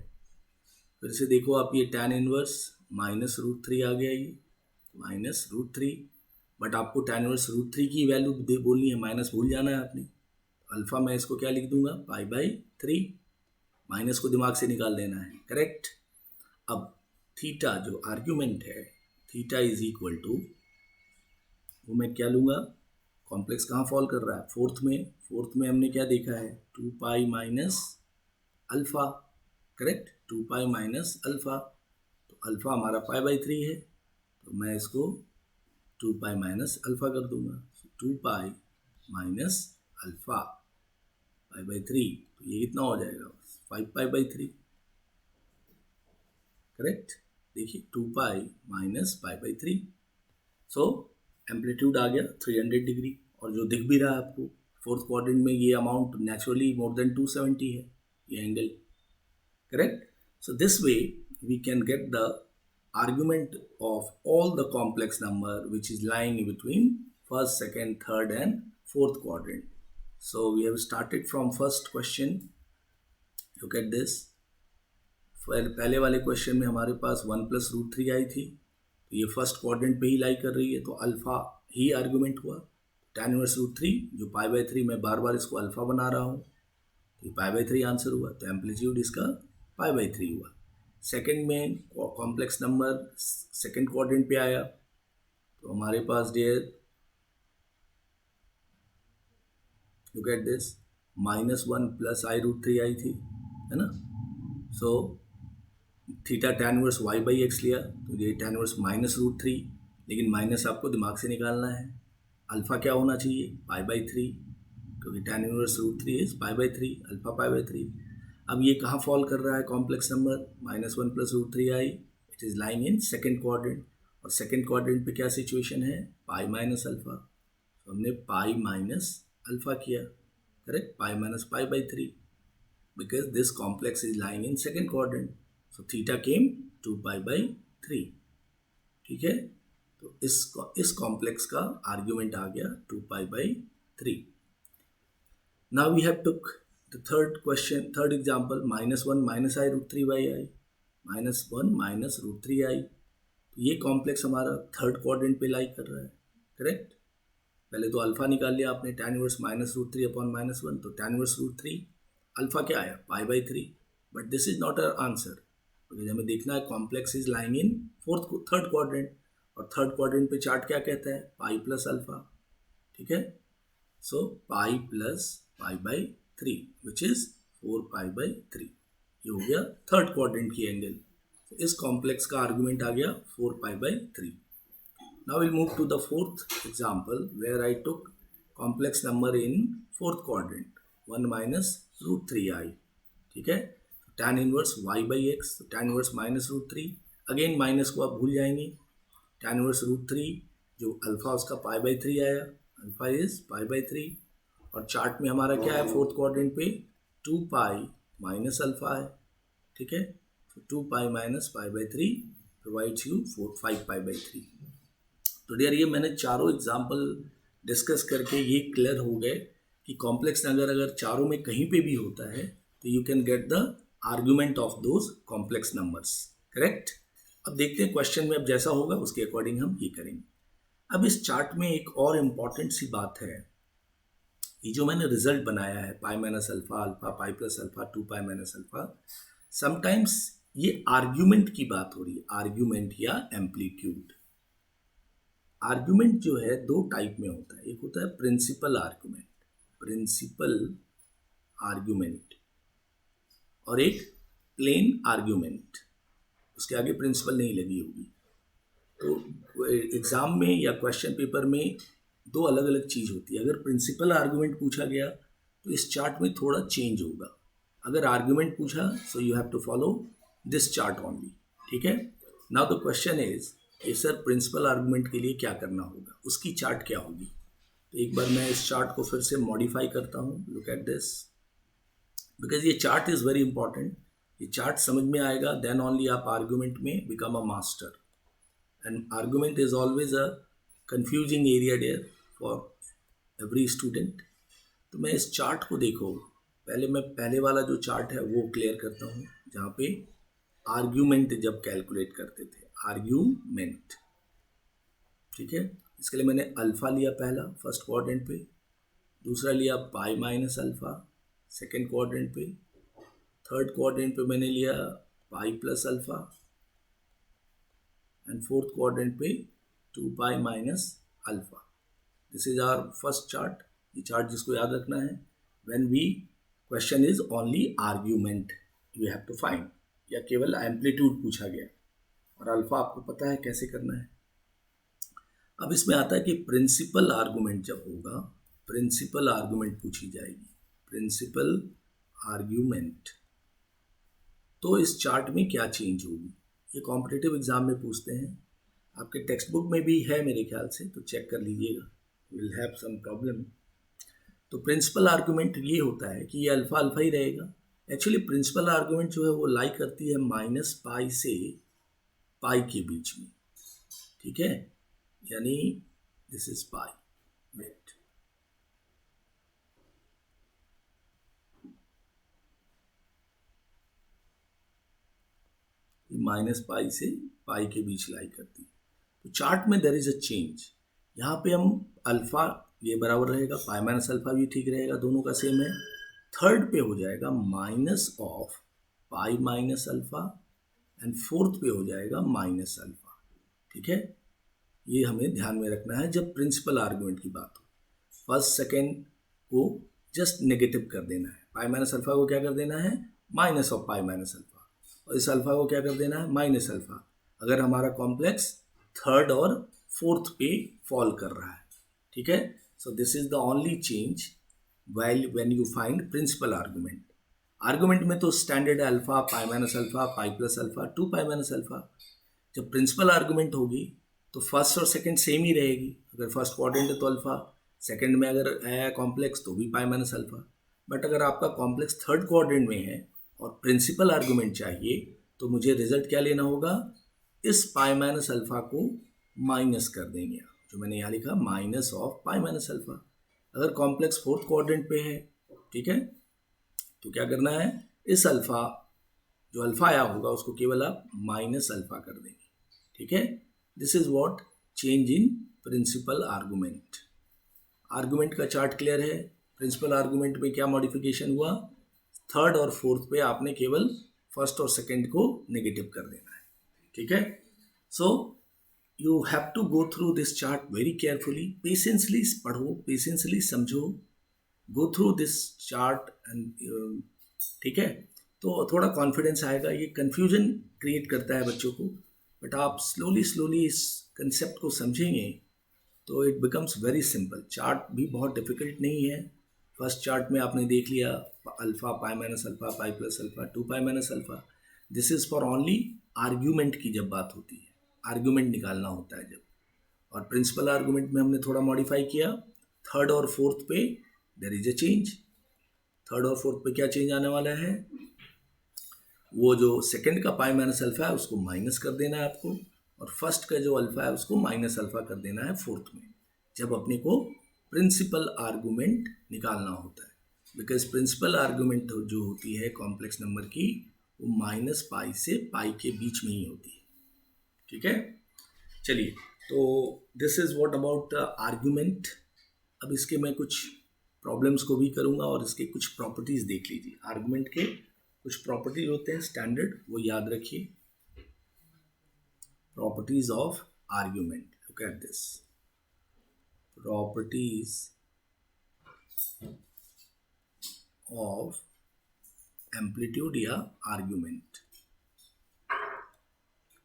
फिर से देखो आप, ये tan इनवर्स -√3 आ गया, ये -√3, बट आपको tan इनवर्स √3 की वैल्यू दे बोलनी है, माइनस भूल जाना है आपने। अल्फा मैं इसको क्या लिख दूंगा, पाई बाई 3, माइनस को दिमाग से निकाल देना है, करेक्ट। अब थीटा जो आर्ग्यूमेंट है, थीटा इज इक्वल टू, वो मैं क्या लूँगा, कॉम्प्लेक्स कहाँ फॉल कर रहा है, फोर्थ में। फोर्थ में हमने क्या देखा है, 2 pi minus alpha, correct, 2 pi minus alpha. तो अल्फा हमारा पाई बाई 3 है, तो मैं इसको 2 पाई माइनस अल्फा कर दूंगा, 2 pi minus alpha pi by 3, तो ये कितना हो जाएगा 5 पाई बाई 3, करेक्ट। देखिए 2 pi minus pi by 3, so amplitude आ गया 300 डिग्री, और जो दिख भी रहा है आपको फोर्थ क्वाड्रेंट में ये अमाउंट नेचुरली मोर देन 270 है ये angle, correct. So this way we can get the argument of all the complex number which is lying between first, second, third and fourth quadrant. So we have started from first question. Look at this. पहले वाले क्वेश्चन में हमारे पास 1 प्लस रूट 3 आई थी, तो ये फर्स्ट क्वाड्रेंट पे ही लाई कर रही है, तो अल्फा ही आर्गुमेंट हुआ। tan इनवर्स रूट 3 जो पाई बाई 3, मैं बार बार इसको अल्फा बना रहा हूँ, तो पाई बाई 3 आंसर हुआ, तो एम्पलीट्यूड इसका पाई बाई 3 हुआ। सेकंड में कॉम्प्लेक्स नंबर सेकंड क्वाड्रेंट पे आया, तो हमारे पास dear look at this -1 plus i root 3 i थी, है ना। सो theta tan inverse y by x लिया, तो ये tan इनवर्स माइनस रूट 3, लेकिन माइनस आपको दिमाग से निकालना है। अल्फा क्या होना चाहिए पाई बाई 3, क्योंकि tan inverse root 3 is pi by 3, alpha pi by 3। अब ये कहाँ फॉल कर रहा है complex number -1 plus root 3 i, it is lying in second quadrant, और सेकेंड क्वाड्रेंट पे क्या सिचुएशन है पाई माइनस अल्फा, तो हमने पाई माइनस अल्फा किया, correct, pi minus pi by 3, because this complex is lying in second quadrant, so theta came 2 pi by 3, ठीक है। तो इस कॉम्प्लेक्स का आर्ग्यूमेंट आ गया 2 पाई by 3। Now we have took the third question, third example, -1 minus I root 3 by I, -1 minus root 3 I, तो ये कॉम्प्लेक्स हमारा थर्ड क्वाड्रेंट पे लाई कर रहा है, करेक्ट। पहले तो अल्फा निकाल लिया आपने, tan inverse minus root 3 upon -1, तो tan इनवर्स रूट 3, अल्फा क्या आया pi by 3, but this is not a answer, because हमें देखना है complex is lying in third quadrant, और थर्ड क्वाड्रेंट पे चार्ट क्या कहता है पाई प्लस अल्फा, ठीक है। So pi plus pi by 3 which is 4 pi by 3, ये हो गया थर्ड क्वाड्रेंट की एंगल। इस कॉम्प्लेक्स का आर्गुमेंट आ गया 4 pi by 3। Now will move to the fourth example where I took complex number in fourth quadrant 1 minus root 3 i, ठीक है। tan inverse y by x, tan inverse minus root 3, again minus को आप भूल जाएंगे, tan इनवर्स रूट 3 जो अल्फा उसका पाई बाई 3 आया, अल्फा इज पाई बाई 3, और चार्ट में हमारा क्या है फोर्थ क्वाड्रेंट पे 2 पाई माइनस अल्फा है, ठीक है। तो 2 pi minus pi by 3 provides you 5 pi by 3। तो डियर ये मैंने चारों एग्जाम्पल डिस्कस करके ये क्लियर हो गए कि कॉम्प्लेक्स नंबर अगर चारों में कहीं पे भी होता है तो you can get the argument of those complex numbers, correct. अब देखते हैं क्वेश्चन में अब जैसा होगा उसके अकॉर्डिंग हम ये करेंगे। अब इस चार्ट में एक और इम्पॉर्टेंट सी बात है, ये जो मैंने रिजल्ट बनाया है pi minus alpha, alpha pi plus alpha, 2 pi minus alpha, sometimes ये आर्ग्यूमेंट की बात हो रही है, आर्ग्यूमेंट या एम्पलीट्यूड। आर्ग्यूमेंट जो है दो टाइप में होता है, एक होता है प्रिंसिपल आर्ग्यूमेंट, प्रिंसिपल आर्ग्यूमेंट, और एक प्लेन आर्ग्यूमेंट, उसके आगे प्रिंसिपल नहीं लगी होगी। तो एग्जाम में या क्वेश्चन पेपर में दो अलग अलग चीज़ होती है। अगर प्रिंसिपल आर्गुमेंट पूछा गया तो इस चार्ट में थोड़ा चेंज होगा, अगर आर्गुमेंट पूछा so you have to follow this chart only, ठीक है। नाउ द क्वेश्चन इज ये सर प्रिंसिपल आर्गुमेंट के लिए क्या करना होगा, उसकी चार्ट क्या होगी। तो एक बार मैं इस चार्ट को फिर से मॉडिफाई करता हूँ, लुक एट दिस, बिकॉज ये चार्ट इज़ वेरी इंपॉर्टेंट। ये चार्ट समझ में आएगा देन ओनली आप आर्गुमेंट में become a master, and argument is always a confusing area there for every student. तो मैं इस चार्ट को देखो, पहले मैं पहले वाला जो चार्ट है वो क्लियर करता हूँ, जहाँ पे आर्ग्यूमेंट जब कैलकुलेट करते थे, आर्ग्यूमेंट, ठीक है। इसके लिए मैंने अल्फा लिया पहला फर्स्ट क्वाड्रेंट पे, दूसरा लिया pi minus alpha second quadrant पे, थर्ड क्वाड्रेंट पे मैंने लिया pi plus alpha, and fourth quadrant पे 2 pi minus alpha. This is our first chart. ये चार्ट जिसको याद रखना है, when we question is only argument you have to find, या केवल एम्पलीट्यूड पूछा गया और अल्फा आपको पता है कैसे करना है। अब इसमें आता है कि प्रिंसिपल आर्गुमेंट जब होगा, प्रिंसिपल आर्गुमेंट पूछी जाएगी, प्रिंसिपल आर्ग्यूमेंट, तो इस चार्ट में क्या चेंज होगी। ये कॉम्पिटिटिव एग्जाम में पूछते हैं, आपके टेक्स्ट बुक में भी है मेरे ख्याल से, तो चेक कर लीजिएगा, विल हैव सम प्रॉब्लम। तो प्रिंसिपल आर्गुमेंट ये होता है कि ये अल्फा अल्फा ही रहेगा। एक्चुअली प्रिंसिपल आर्गुमेंट जो है वो लाई करती है -पाई से पाई के बीच में, ठीक है, यानी दिस इज पाई, वेट, -पाई से पाई के बीच लाई करती है। तो चार्ट में देयर इज अ चेंज, यहाँ पे हम अल्फा ये बराबर रहेगा, पाई माइनस अल्फा भी ठीक रहेगा, दोनों का सेम है। थर्ड पे हो जाएगा minus of pi minus alpha, and fourth पे हो जाएगा माइनस अल्फा, ठीक है। ये हमें ध्यान में रखना है जब प्रिंसिपल आर्गुमेंट की बात हो। फर्स्ट सेकेंड को जस्ट नेगेटिव कर देना है, पाई माइनस अल्फा को क्या कर देना है, minus of pi minus alpha, और इस अल्फा को क्या कर देना है, माइनस अल्फा, अगर हमारा कॉम्प्लेक्स थर्ड और फोर्थ पे फॉल कर रहा है, ठीक है। So this is the only change while when you find principal argument. Argument में तो स्टैंडर्ड है alpha, pi minus alpha, pi plus alpha, 2 pi minus alpha. जब प्रिंसिपल आर्गुमेंट होगी तो फर्स्ट और सेकंड सेम ही रहेगी, अगर फर्स्ट क्वाड्रेंट है तो अल्फा, सेकंड में अगर है कॉम्प्लेक्स तो भी पाई माइनस अल्फा। बट अगर आपका कॉम्प्लेक्स थर्ड क्वाड्रेंट में है और प्रिंसिपल आर्गुमेंट चाहिए, तो मुझे रिजल्ट क्या लेना होगा, इस पाई माइनस अल्फा को माइनस कर देंगे, जो मैंने यहाँ लिखा minus of pi minus alpha. अगर कॉम्प्लेक्स फोर्थ क्वाड्रेंट पे है, ठीक है, तो क्या करना है, इस अल्फा जो अल्फा आया होगा उसको केवल आप माइनस अल्फा कर देंगे, ठीक है। This is what change in principle argument. Argument का चार्ट क्लियर है। प्रिंसिपल आर्गुमेंट में क्या मॉडिफिकेशन हुआ, थर्ड और फोर्थ पे आपने केवल फर्स्ट और सेकंड को नेगेटिव कर देना है, ठीक है। So you have to go through this chart very carefully, patiently पढ़ो, पेशेंसली समझो, go through this chart and, ठीक है, तो थोड़ा कॉन्फिडेंस आएगा। ये कन्फ्यूजन क्रिएट करता है बच्चों को, बट आप स्लोली इस कंसेप्ट को समझेंगे तो it becomes very simple. Chart भी बहुत डिफिकल्ट नहीं है। फर्स्ट चार्ट में आपने देख लिया alpha, pi minus alpha, pi plus alpha, 2 pi minus alpha. This is for only argument की जब बात होती है, आर्ग्यूमेंट निकालना होता है जब। और प्रिंसिपल आर्गुमेंट में हमने थोड़ा मॉडिफाई किया, थर्ड और फोर्थ पे there is a change. Third और फोर्थ पे क्या चेंज आने वाला है, वो जो सेकंड का पाई माइनस अल्फा है उसको माइनस कर देना है आपको, और फर्स्ट का जो अल्फा है उसको माइनस अल्फा कर देना है फोर्थ में, जब अपने को प्रिंसिपल आर्गुमेंट निकालना होता है। बिकॉज प्रिंसिपल आर्गुमेंट जो होती है कॉम्प्लेक्स नंबर की, वो -पाई से पाई के बीच में ही होती है, ठीक है। चलिए, तो this is what about argument. अब इसके मैं कुछ प्रॉब्लम्स को भी करूंगा और इसके कुछ प्रॉपर्टीज देख लीजिए। आर्गुमेंट के कुछ प्रॉपर्टीज होते हैं स्टैंडर्ड, वो याद रखिए। Properties of argument, look at this, properties of amplitude या आर्गुमेंट,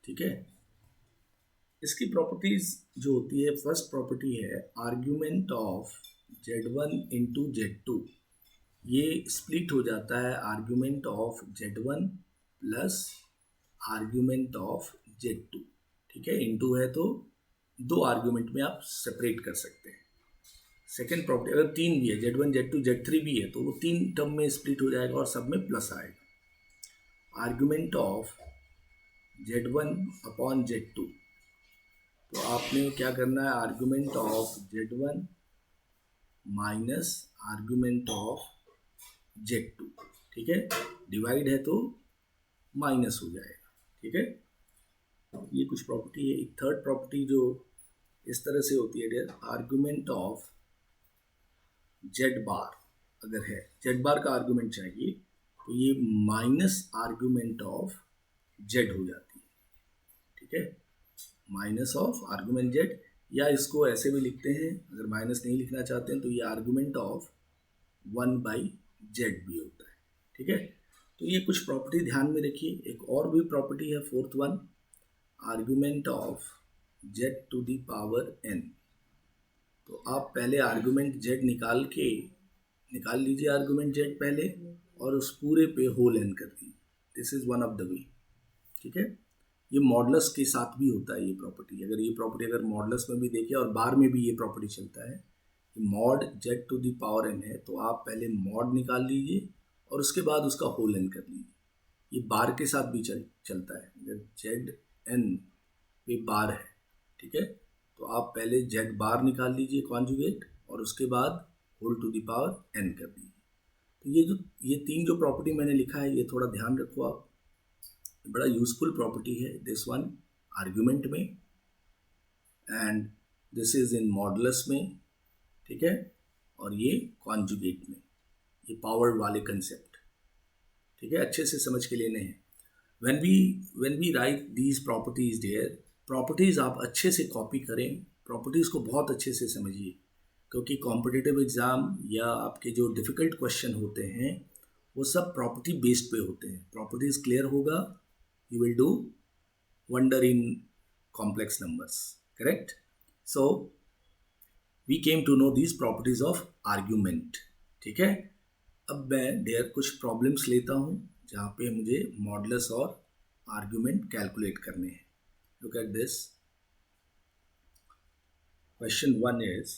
ठीक है। इसकी प्रॉपर्टीज जो होती है, फर्स्ट प्रॉपर्टी है argument of Z1 into Z2, ये स्प्लिट हो जाता है argument of Z1 plus argument of Z2, ठीक है। इंटू है तो दो आर्ग्यूमेंट में आप सेपरेट कर सकते हैं। सेकेंड प्रॉपर्टी, अगर तीन भी है, Z1 Z2 Z3 भी है, तो वो तीन टर्म में स्प्लिट हो जाएगा और सब में प्लस आएगा। Argument of Z1 upon Z2, तो आपने क्या करना है, argument of Z1 minus argument of Z2, ठीक है। डिवाइड है तो माइनस हो जाएगा, ठीक है। ये कुछ प्रॉपर्टी है। एक थर्ड प्रॉपर्टी जो इस तरह से होती है, डियर, आर्ग्यूमेंट ऑफ Z बार, अगर है Z बार का आर्ग्यूमेंट चाहिए तो ये माइनस आर्ग्यूमेंट ऑफ Z हो जाती है, ठीक है। माइनस ऑफ आर्गुमेंट Z, या इसको ऐसे भी लिखते हैं, अगर माइनस नहीं लिखना चाहते हैं तो ये आर्गुमेंट ऑफ 1/Z भी होता है, ठीक है। तो ये कुछ प्रॉपर्टी ध्यान में रखिए। एक और भी प्रॉपर्टी है, fourth one, argument of z to the power n। तो आप पहले आर्गुमेंट z निकाल लीजिए आर्गुमेंट z पहले, और उस पूरे पे होल n कर दीजिए। This is one of the way. ठीक है, ये मॉडुलस के साथ भी होता है ये प्रॉपर्टी। अगर मॉडुलस में भी देखें और बार में भी ये प्रॉपर्टी चलता है कि mod z to the power n है, तो आप पहले मॉड निकाल लीजिए और उसके बाद उसका होल n कर लीजिए। ये बार के साथ भी चलता है। अगर जेड एन पे बार है, ठीक है, तो आप पहले जेड बार निकाल लीजिए कॉन्जुगेट, और उसके बाद whole to the power n कर दीजिए। तो ये तीन जो प्रॉपर्टी मैंने लिखा है, ये थोड़ा ध्यान रखो आप, बड़ा यूजफुल प्रॉपर्टी है। दिस वन आर्ग्यूमेंट में, and this is in modulus में, ठीक है, और ये कॉन्जुगेट में, ये पावर वाले कंसेप्ट, ठीक है, अच्छे से समझ के लेने हैं। when we write these properties there, properties आप अच्छे से कॉपी करें, प्रॉपर्टीज़ को बहुत अच्छे से समझिए, क्योंकि कॉम्पिटिटिव एग्ज़ाम या आपके जो डिफ़िकल्ट क्वेश्चन होते हैं वो सब प्रॉपर्टी बेस्ड पे होते हैं। प्रॉपर्टीज़ क्लियर होगा, you will do wonder in complex numbers, correct. So we came to know these properties of argument. ठीक है, अब मैं देयर कुछ प्रॉब्लम्स लेता हूँ जहाँ पे मुझे मॉडुलस और आर्ग्यूमेंट कैलकुलेट करने हैं। Look at this. Question 1 is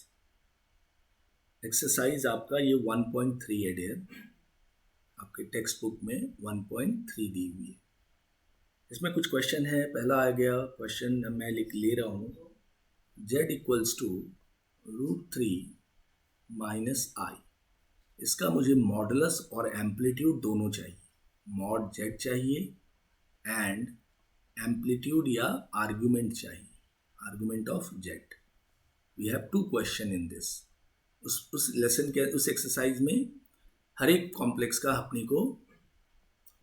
exercise आपका ये 1.3 है डियर, आपके टेक्स्ट बुक में 1.3 दी हुई है। इसमें कुछ क्वेश्चन है। पहला आ गया क्वेश्चन, मैं ले रहा हूँ z equals to √3 minus i. इसका मुझे मॉडुलस और एम्पलीट्यूड दोनों चाहिए। मॉड z चाहिए एंड एम्पलीट्यूड या आर्ग्यूमेंट चाहिए, argument of z। We have to question in this. उस लेसन के उस एक्सरसाइज में हर एक कॉम्प्लेक्स का अपने को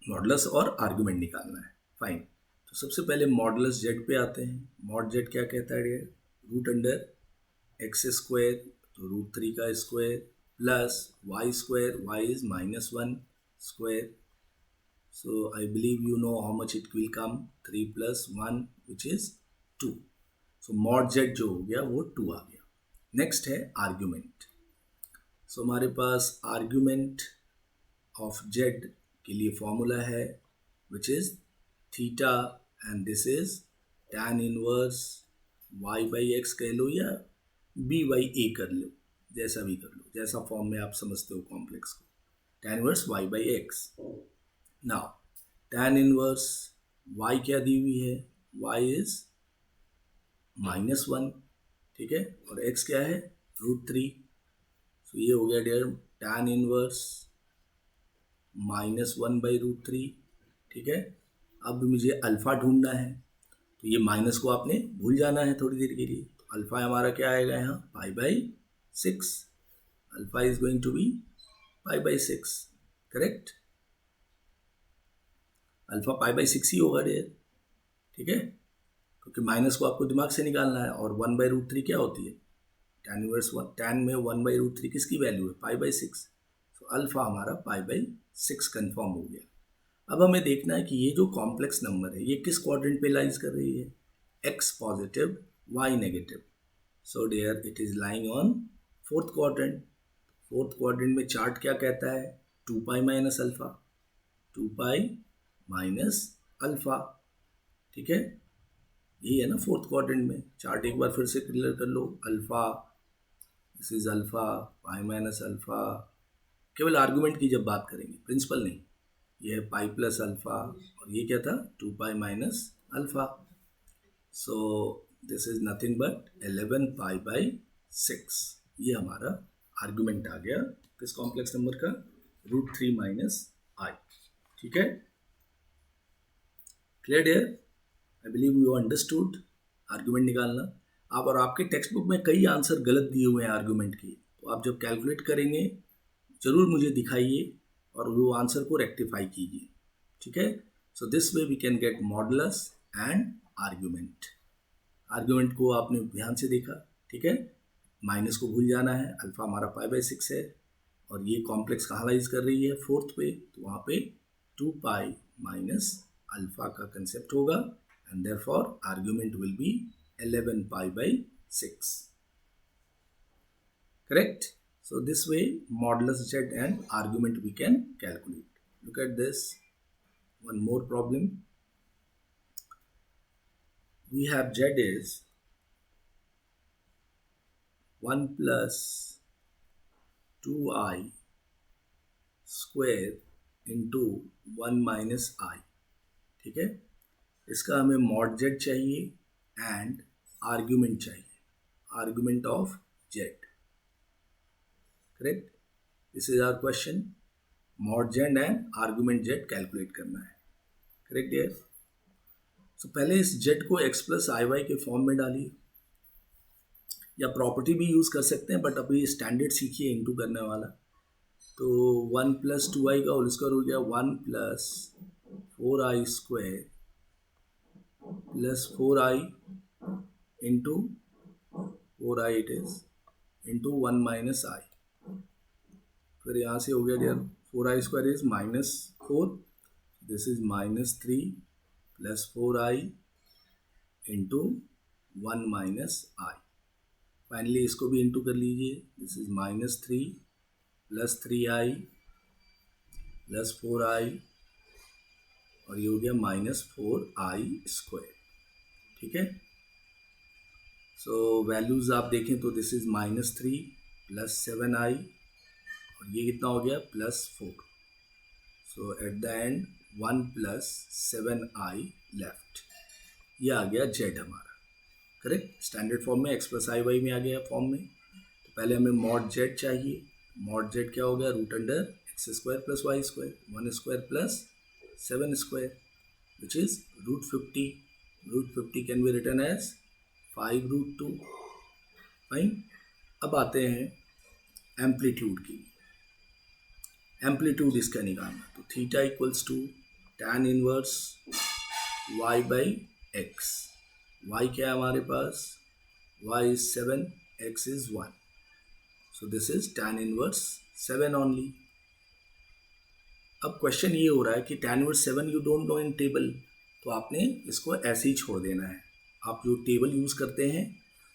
मॉडुलस और आर्ग्यूमेंट निकालना है। फाइन, तो सबसे पहले मॉडुलस z पे आते हैं। मॉड z क्या कहता है? रूट अंडर एक्स स्क्वायर, तो √3 का square plus y square, y is -1 square. So I believe you know how much it will come, 3 plus 1 which is 2. So mod z जो हो गया वो 2 आ गया। नेक्स्ट है आर्ग्यूमेंट। सो हमारे पास आर्ग्यूमेंट ऑफ z के लिए फॉर्मूला है which is theta, and this is tan inverse y by x कह लो या b बाई a कर लो, जैसा भी कर लो, जैसा फॉर्म में आप समझते हो कॉम्प्लेक्स को। tan inverse y by x. Now tan inverse y क्या दी हुई है? y इज -1, ठीक है, और x क्या है? √3। तो ये हो गया डियर tan इनवर्स -1 बाई √3, ठीक है। अब मुझे अल्फ़ा ढूंढना है, तो ये माइनस को आपने भूल जाना है थोड़ी देर के लिए। तो अल्फ़ा हमारा क्या आएगा यहाँ? π/6। Alpha is going to be π/6, correct. Alpha π/6 ही होगा डियर, ठीक है, क्योंकि माइनस को आपको दिमाग से निकालना है। और 1/√3 क्या होती है? tan इनवर्स tan में 1/√3 किसकी वैल्यू है? π/6। तो अल्फ़ा हमारा π/6 कन्फर्म हो गया। अब हमें देखना है कि ये जो कॉम्प्लेक्स नंबर है ये किस क्वाड्रेंट पे लाइज कर रही है? x positive, y negative. So dear it is lying on fourth quadrant. Fourth quadrant में चार्ट क्या कहता है? 2π माइनस अल्फ़ा, 2π माइनस अल्फ़ा, ठीक है, यही है ना फोर्थ क्वाड्रेंट में। चार्ट एक बार फिर से क्लियर कर लो। Alpha, this is alpha, pi minus alpha. केवल आर्गुमेंट की जब बात करेंगे, प्रिंसिपल नहीं। ये है पाई प्लस अल्फ़ा, और ये क्या था? 2π minus alpha. So this is nothing but 11π/6। ये हमारा आर्गुमेंट आ गया किस कॉम्प्लेक्स नंबर का? √3 माइनस आई, ठीक है। Clear dear? I believe you understood argument निकालना। आप और आपके टेक्स्ट बुक में कई आंसर गलत दिए हुए हैं आर्गुमेंट के, तो आप जब कैलकुलेट करेंगे ज़रूर मुझे दिखाइए और वो आंसर को रेक्टिफाई कीजिए, ठीक है। So this way we can get modulus and argument. Argument को आपने ध्यान से देखा, ठीक है, माइनस को भूल जाना है। अल्फ़ा हमारा π/6 है, और ये कॉम्प्लेक्स कहाँ लाइज कर रही है? फोर्थ पे, तो वहाँ पे 2π माइनस अल्फ़ा का कंसेप्ट होगा, and therefore argument will be 11 pi by 6. Correct? So this way modulus z and argument we can calculate. Look at this. One more problem. We have z is 1 plus 2i square into 1 minus I. ठीक है, इसका हमें मॉड जेड चाहिए एंड आर्ग्यूमेंट चाहिए, argument of Z. Correct? This is our question. Mod Z and argument Z calculate करना है. Correct dear? सो पहले इस जेड को एक्स प्लस आई वाई के फॉर्म में डालिए, या प्रॉपर्टी भी यूज़ कर सकते हैं, बट अभी स्टैंडर्ड सीखिए इंटू करने वाला. तो 1 प्लस 2i का होल स्क्वायर हो गया 1 plus 4i square plus 4i into 4i it is into 1 minus i. फिर यहाँ से हो गया dear 4i square is -4, this is -3 plus 4i into 1 minus i. Finally इसको भी इंटू कर लीजिए, this is -3 plus 3i plus 4i और ये हो गया -4i स्क्वायर. ठीक है? सो वैल्यूज आप देखें तो दिस इज -3 प्लस 7i और ये कितना हो गया +4. So at the end 1 plus 7i left. ये आ गया जेड हमारा. करेक्ट? स्टैंडर्ड फॉर्म में एक्स प्लस आई वाई में आ गया फॉर्म में. तो पहले हमें मॉड जेड चाहिए. मॉड जेड क्या हो गया root under x square plus y square 1 square plus 7 square which is √50. √50 can be written as 5√2. Fine. अब आते हैं एम्पलीट्यूड की. एम्पलीट्यूड इसका निकालना, तो theta equals to tan inverse y by x. y क्या है हमारे पास, y is 7, x is 1. So this is tan inverse 7 only. अब क्वेश्चन ये हो रहा है कि tan inverse 7 you don't know in table, तो आपने इसको ऐसे ही छोड़ देना है. आप जो टेबल यूज़ करते हैं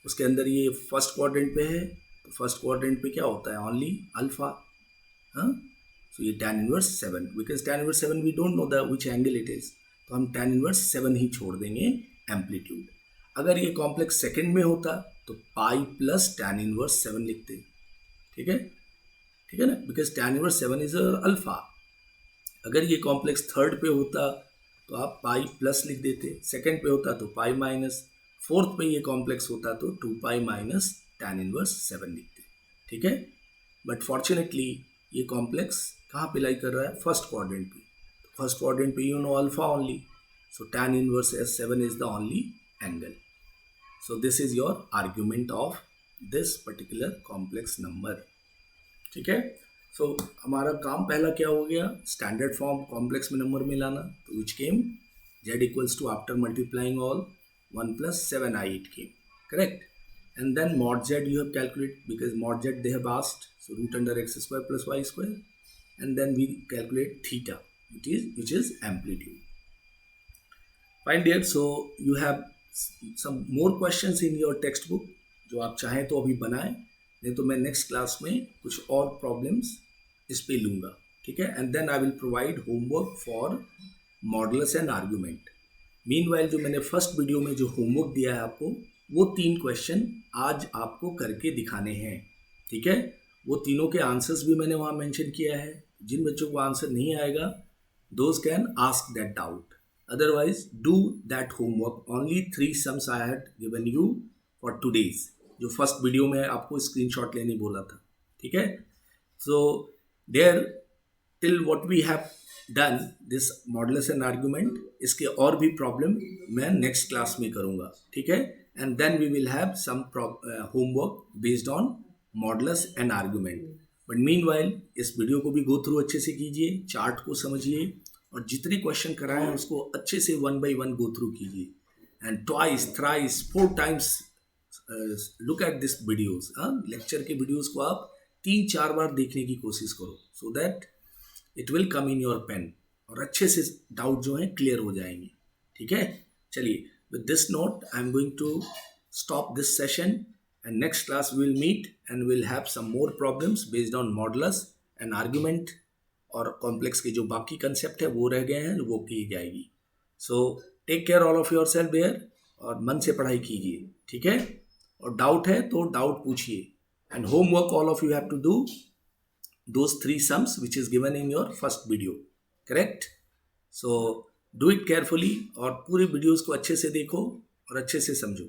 उसके अंदर ये फर्स्ट क्वाड्रेंट पे है, तो फर्स्ट क्वाड्रेंट पे क्या होता है ओनली अल्फा. हाँ, सो ये tan inverse 7, because tan inverse 7 we don't know the which angle it is, तो हम tan इनवर्स 7 ही छोड़ देंगे एम्पलीट्यूड. अगर ये कॉम्प्लेक्स सेकंड में होता तो पाई प्लस tan इनवर्स 7 लिखते. ठीक है? ठीक है ना, because tan inverse 7 is alpha. अगर ये कॉम्प्लेक्स थर्ड पे होता तो आप पाई प्लस लिख देते, सेकंड पे होता तो पाई माइनस, फोर्थ पे ये कॉम्प्लेक्स होता तो 2 पाई माइनस tan इनवर्स 7 लिखते. ठीक है? बट फॉर्चुनेटली ये कॉम्प्लेक्स कहाँ पे लाई कर रहा है, फर्स्ट क्वाड्रेंट पे. फर्स्ट क्वाड्रेंट पे you know alpha only, so tan inverse 7 is the only angle. So this is your argument of this particular complex number. ठीक है? सो हमारा काम पहला क्या हो गया, स्टैंडर्ड फॉर्म कॉम्प्लेक्स में नंबर में लाना. तो which came z equals to after multiplying all 1 plus 7i it came. Correct? And then mod z you have calculated, because mod z they have asked, so root under x square plus y square, and then we calculate theta, which is amplitude. Fine dear. So you have some more questions in your textbook जो आप चाहें तो अभी बनाएं, नहीं तो मैं नेक्स्ट क्लास में कुछ और प्रॉब्लम्स इस पे लूँगा. ठीक है? And then I will provide homework for modulus and argument. Meanwhile जो मैंने फर्स्ट वीडियो में जो होमवर्क दिया है आपको, वो 3 क्वेश्चन आज आपको करके दिखाने हैं. ठीक है? वो तीनों के आंसर्स भी मैंने वहाँ मेंशन किया है. जिन बच्चों को आंसर नहीं आएगा those can ask that doubt. Otherwise do that homework. Only 3 sums I had given you for today's, जो फर्स्ट वीडियो में आपको स्क्रीनशॉट लेने बोला था. ठीक है? So there till what we have done this modulus and argument, इसके और भी प्रॉब्लम मैं नेक्स्ट क्लास में करूँगा. ठीक है? And then we will have some homework based on modulus and argument. But meanwhile इस वीडियो को भी गो थ्रू अच्छे से कीजिए, चार्ट को समझिए, और जितने क्वेश्चन कराए हैं उसको अच्छे से 1 by 1 गो थ्रू कीजिए. And twice, thrice, 4 times look at this videos. Lecture के वीडियोस को आप 3-4 बार देखने की कोशिश करो, so that it will come in your pen, और अच्छे से डाउट जो है क्लियर हो जाएंगे. ठीक है? चलिए, with this note I am going to stop this session, and next class we'll meet and we'll have some more problems based on modulus and argument, और कॉम्प्लेक्स के जो बाकी कंसेप्ट है वो रह गए हैं वो की जाएगी. So take care all of your self there, और मन से पढ़ाई कीजिए, ठीक है. और डाउट है तो डाउट पूछिए. And homework all of you have to do those 3 sums which is given in your first video, correct? So do it carefully और पूरी वीडियोस को अच्छे से देखो और अच्छे से समझो.